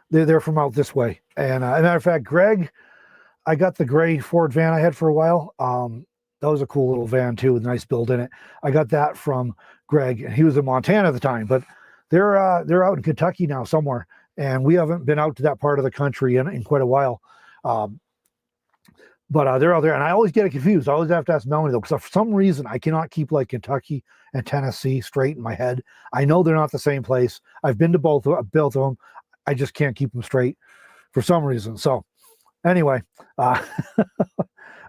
They're from out this way. And as a matter of fact, Greg, I got the gray Ford van I had for a while. That was a cool little van too, with a nice build in it. I got that from Greg, and he was in Montana at the time, but they're out in Kentucky now somewhere, and we haven't been out to that part of the country in quite a while. But they're out there, and I always get it confused. I always have to ask Melanie though, because for some reason I cannot keep like Kentucky and Tennessee straight in my head. I know they're not the same place. I've been to both of them. I just can't keep them straight for some reason. So anyway, oh,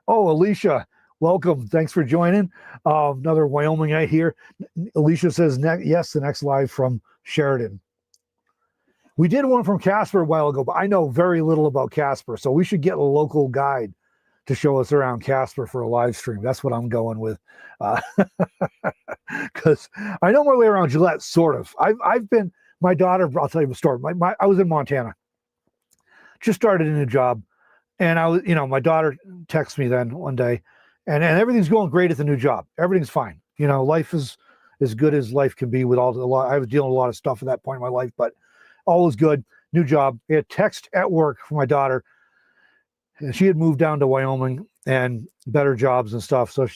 Alicia, welcome. Thanks for joining. Another Wyomingite here. Alicia says, yes, the next live from Sheridan. We did one from Casper a while ago, but I know very little about Casper, so we should get a local guide to show us around Casper for a live stream. That's what I'm going with. Because I know my way around Gillette, sort of. I've been, my daughter, I'll tell you a story. I was in Montana, just started a new job. And I was, my daughter texted me then one day, and everything's going great at the new job. Everything's fine. Life is as good as life can be with I was dealing with a lot of stuff at that point in my life, but all was good. New job. I had a text at work from my daughter. And she had moved down to Wyoming and better jobs and stuff. So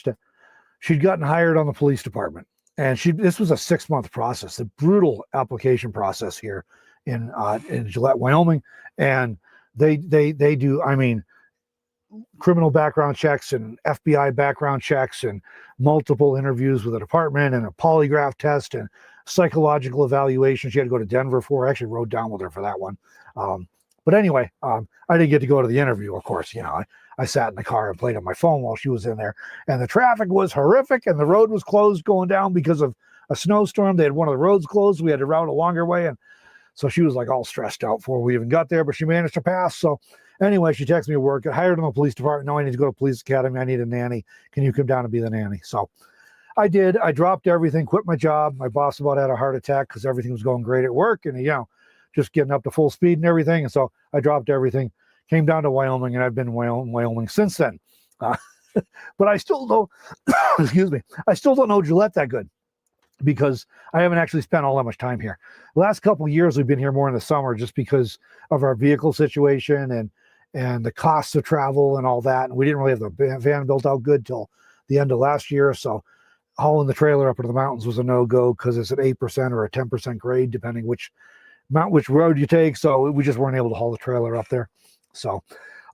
she'd gotten hired on the police department. And this was a 6-month process, a brutal application process here in Gillette, Wyoming. And they do, criminal background checks and FBI background checks and multiple interviews with the department and a polygraph test and psychological evaluation. She had to go to Denver for. I actually rode down with her for that one. But anyway, I didn't get to go to the interview, of course. I sat in the car and played on my phone while she was in there. And the traffic was horrific, and the road was closed going down because of a snowstorm. They had one of the roads closed. We had to route a longer way. And so she was like all stressed out before we even got there, but she managed to pass. So anyway, she texted me at work, got hired in the police department. No, I need to go to police academy. I need a nanny. Can you come down and be the nanny? So I did. I dropped everything, quit my job. My boss about had a heart attack because everything was going great at work. And, just getting up to full speed and everything. And so I dropped everything, came down to Wyoming, and I've been in Wyoming since then. But I still don't, excuse me, I still don't know Gillette that good because I haven't actually spent all that much time here. The last couple of years, we've been here more in the summer just because of our vehicle situation and the costs of travel and all that. And we didn't really have the van built out good till the end of last year. So hauling the trailer up into the mountains was a no-go because it's an 8% or a 10% grade, depending which road you take. So we just weren't able to haul the trailer up there. So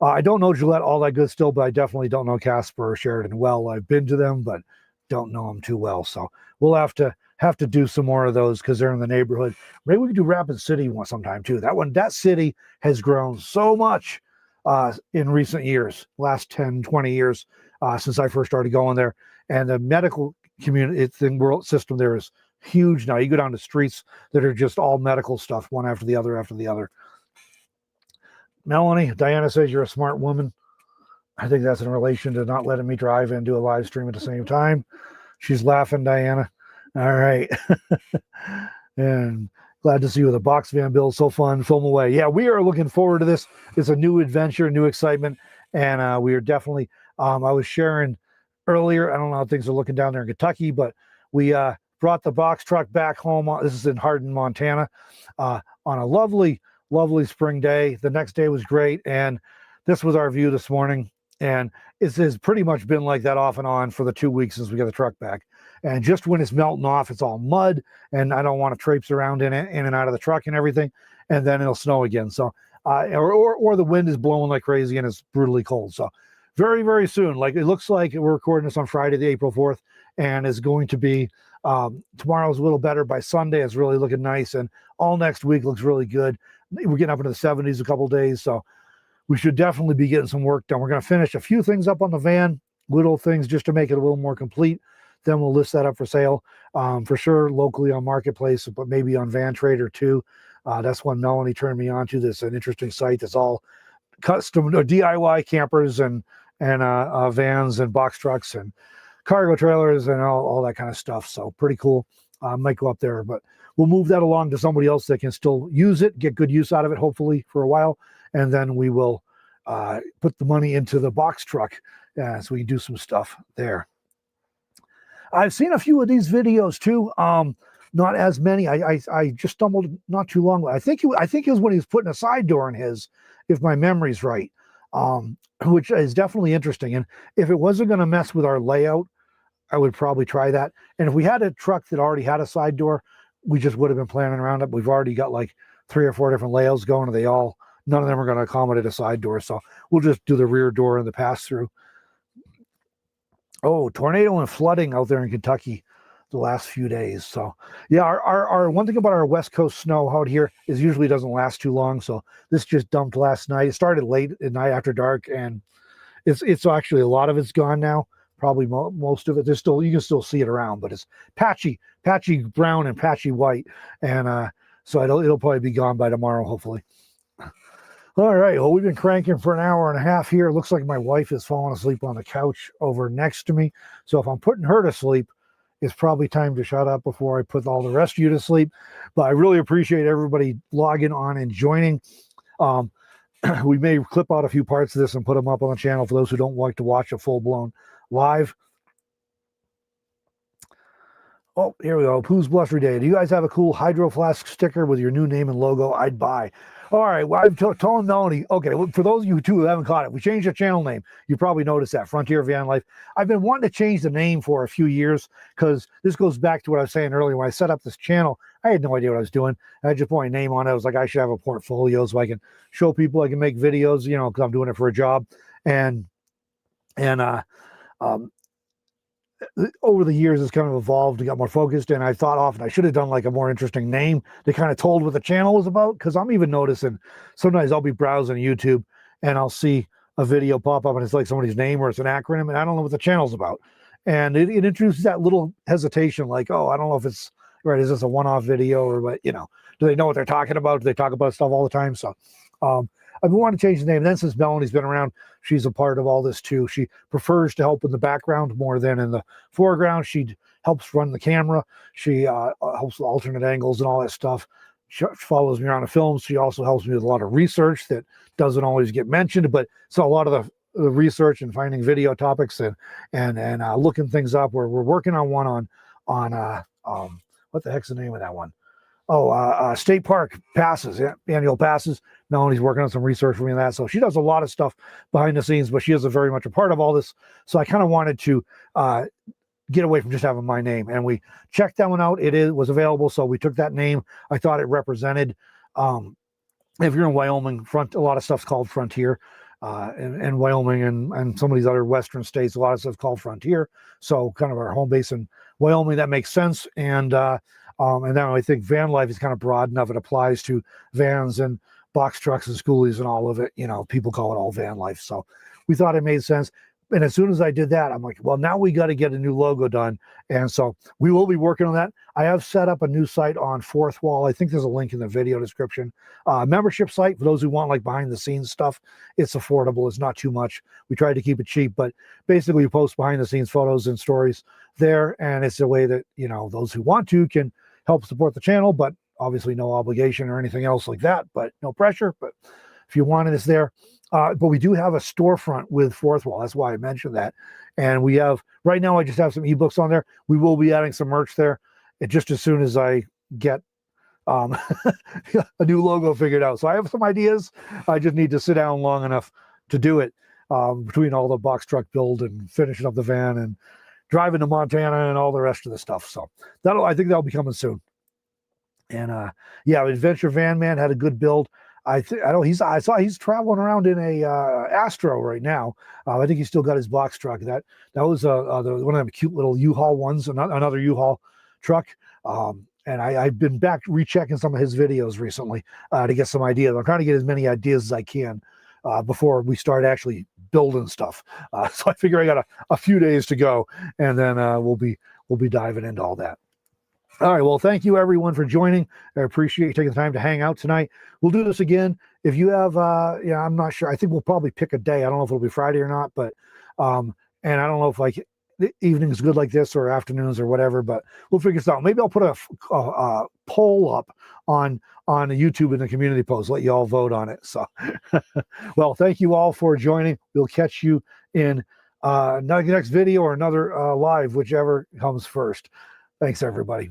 I don't know Gillette all that good still, but I definitely don't know Casper or Sheridan well. I've been to them, but don't know them too well. So we'll have to do some more of those because they're in the neighborhood. Maybe we could do Rapid City one sometime too. That city has grown so much in recent years, last 10, 20 years since I first started going there. And the medical community, world system there is huge now. You go down to streets that are just all medical stuff, one after the other. Melanie, Diana says you're a smart woman. I think that's in relation to not letting me drive and do a live stream at the same time. She's laughing, Diana. All right. And glad to see you with a box van build. So fun. Film away. Yeah, we are looking forward to this. It's a new adventure, new excitement. And we are definitely, I was sharing earlier, I don't know how things are looking down there in Kentucky, but we brought the box truck back home. This is in Hardin, Montana, on a lovely spring day. The next day was great. And this was our view this morning. And it has pretty much been like that off and on for the 2 weeks since we got the truck back. And just when it's melting off, it's all mud. And I don't want to traipse around in and out of the truck and everything. And then it'll snow again. So, or the wind is blowing like crazy and it's brutally cold. So very, very soon, like it looks like we're recording this on Friday, the April 4th, and it's going to be tomorrow's a little better. By Sunday, it's really looking nice. And all next week looks really good. We're getting up into the 70s a couple of days. So we should definitely be getting some work done. We're going to finish a few things up on the van, little things just to make it a little more complete. Then we'll list that up for sale for sure locally on Marketplace, but maybe on Van Trader too. That's one Melanie turned me on to. This an interesting site that's all custom DIY campers and vans and box trucks and cargo trailers and all that kind of stuff. So pretty cool. Might go up there, but we'll move that along to somebody else that can still use it, get good use out of it, hopefully for a while. And then we will put the money into the box truck so we can do some stuff there. I've seen a few of these videos too. Not as many. I just stumbled not too long ago. I think it was when he was putting a side door in his, if my memory's right. Which is definitely interesting. And if it wasn't going to mess with our layout, I would probably try that. And if we had a truck that already had a side door, we just would have been planning around it. We've already got like 3 or 4 different layouts going, and none of them are going to accommodate a side door. So we'll just do the rear door and the pass through. Oh, tornado and flooding out there in Kentucky the last few days. So yeah, our one thing about our West Coast snow out here is usually doesn't last too long. So this just dumped last night. It started late at night after dark, and it's actually a lot of it's gone now. Probably most of it. There's still, you can still see it around, but it's patchy brown and patchy white, and so it'll probably be gone by tomorrow, hopefully. All right, well, we've been cranking for an hour and a half here. It looks like my wife is falling asleep on the couch over next to me. So if I'm putting her to sleep, it's probably time to shut up before I put all the rest of you to sleep. But I really appreciate everybody logging on and joining. We may clip out a few parts of this and put them up on the channel for those who don't like to watch a full-blown live. Oh, here we go. Pooh's Blustery Day. Do you guys have a cool Hydro Flask sticker with your new name and logo? I'd buy. All right, well, I've told Melanie, okay, well, for those of you who haven't caught it, we changed the channel name. You probably noticed that, Frontier Van Life. I've been wanting to change the name for a few years because this goes back to what I was saying earlier. When I set up this channel, I had no idea what I was doing. I just put my name on it. I was like, I should have a portfolio so I can show people, I can make videos, you know, because I'm doing it for a job. And over the years, it's kind of evolved and got more focused, and I thought often I should have done like a more interesting name that kind of told what the channel was about, because I'm even noticing sometimes I'll be browsing YouTube and I'll see a video pop up and it's like somebody's name or it's an acronym and I don't know what the channel's about, and it introduces that little hesitation like, oh, I don't know if it's right, is this a one-off video or what, you know, do they know what they're talking about? Do they talk about stuff all the time? So I've been wanting to change the name. And then since Melanie's been around, she's a part of all this too. She prefers to help in the background more than in the foreground. She helps run the camera. She helps with alternate angles and all that stuff. She follows me around the films. She also helps me with a lot of research that doesn't always get mentioned, but so a lot of the research and finding video topics and looking things up. We're working on one on what the heck's the name of that one? State park passes, annual passes. Melanie's working on some research for me on that. So she does a lot of stuff behind the scenes, but she is very much a part of all this. So I kind of wanted to get away from just having my name. And we checked that one out. It was available. So we took that name. I thought it represented, if you're in Wyoming, a lot of stuff's called Frontier. And Wyoming and some of these other Western states, a lot of stuff's called Frontier. So kind of our home base in Wyoming, that makes sense. And then I think van life is kind of broad enough. It applies to vans and box trucks and schoolies and all of it. You know, people call it all van life. So we thought it made sense. And as soon as I did that, I'm like, well, now we got to get a new logo done. And so we will be working on that. I have set up a new site on Fourth Wall. I think there's a link in the video description. Membership site for those who want like behind the scenes stuff. It's affordable. It's not too much. We tried to keep it cheap, but basically we post behind the scenes photos and stories there. And it's a way that, you know, those who want to can help support the channel, but obviously no obligation or anything else like that, but no pressure. But if you want it, it's there. But we do have a storefront with Fourth Wall. That's why I mentioned that. And we have, right now, I just have some ebooks on there. We will be adding some merch there just as soon as I get a new logo figured out. So I have some ideas. I just need to sit down long enough to do it, between all the box truck build and finishing up the van and driving to Montana and all the rest of the stuff. So I think that'll be coming soon. And yeah, Adventure Van Man had a good build. I saw he's traveling around in a Astro right now. I think he's still got his box truck. That was one of them cute little U-Haul ones, another U-Haul truck. And I've been back rechecking some of his videos recently to get some ideas. I'm trying to get as many ideas as I can before we start actually building stuff. So I figure I got a few days to go, and then we'll be diving into all that. All right, well, thank you everyone for joining. I appreciate you taking the time to hang out tonight. We'll do this again. If you have, I'm not sure. I think we'll probably pick a day. I don't know if it'll be Friday or not, but, and I don't know if like the evenings good like this or afternoons or whatever, but we'll figure this out. Maybe I'll put a poll up on YouTube in the community post, let you all vote on it. So, well, thank you all for joining. We'll catch you in next video or another live, whichever comes first. Thanks, everybody.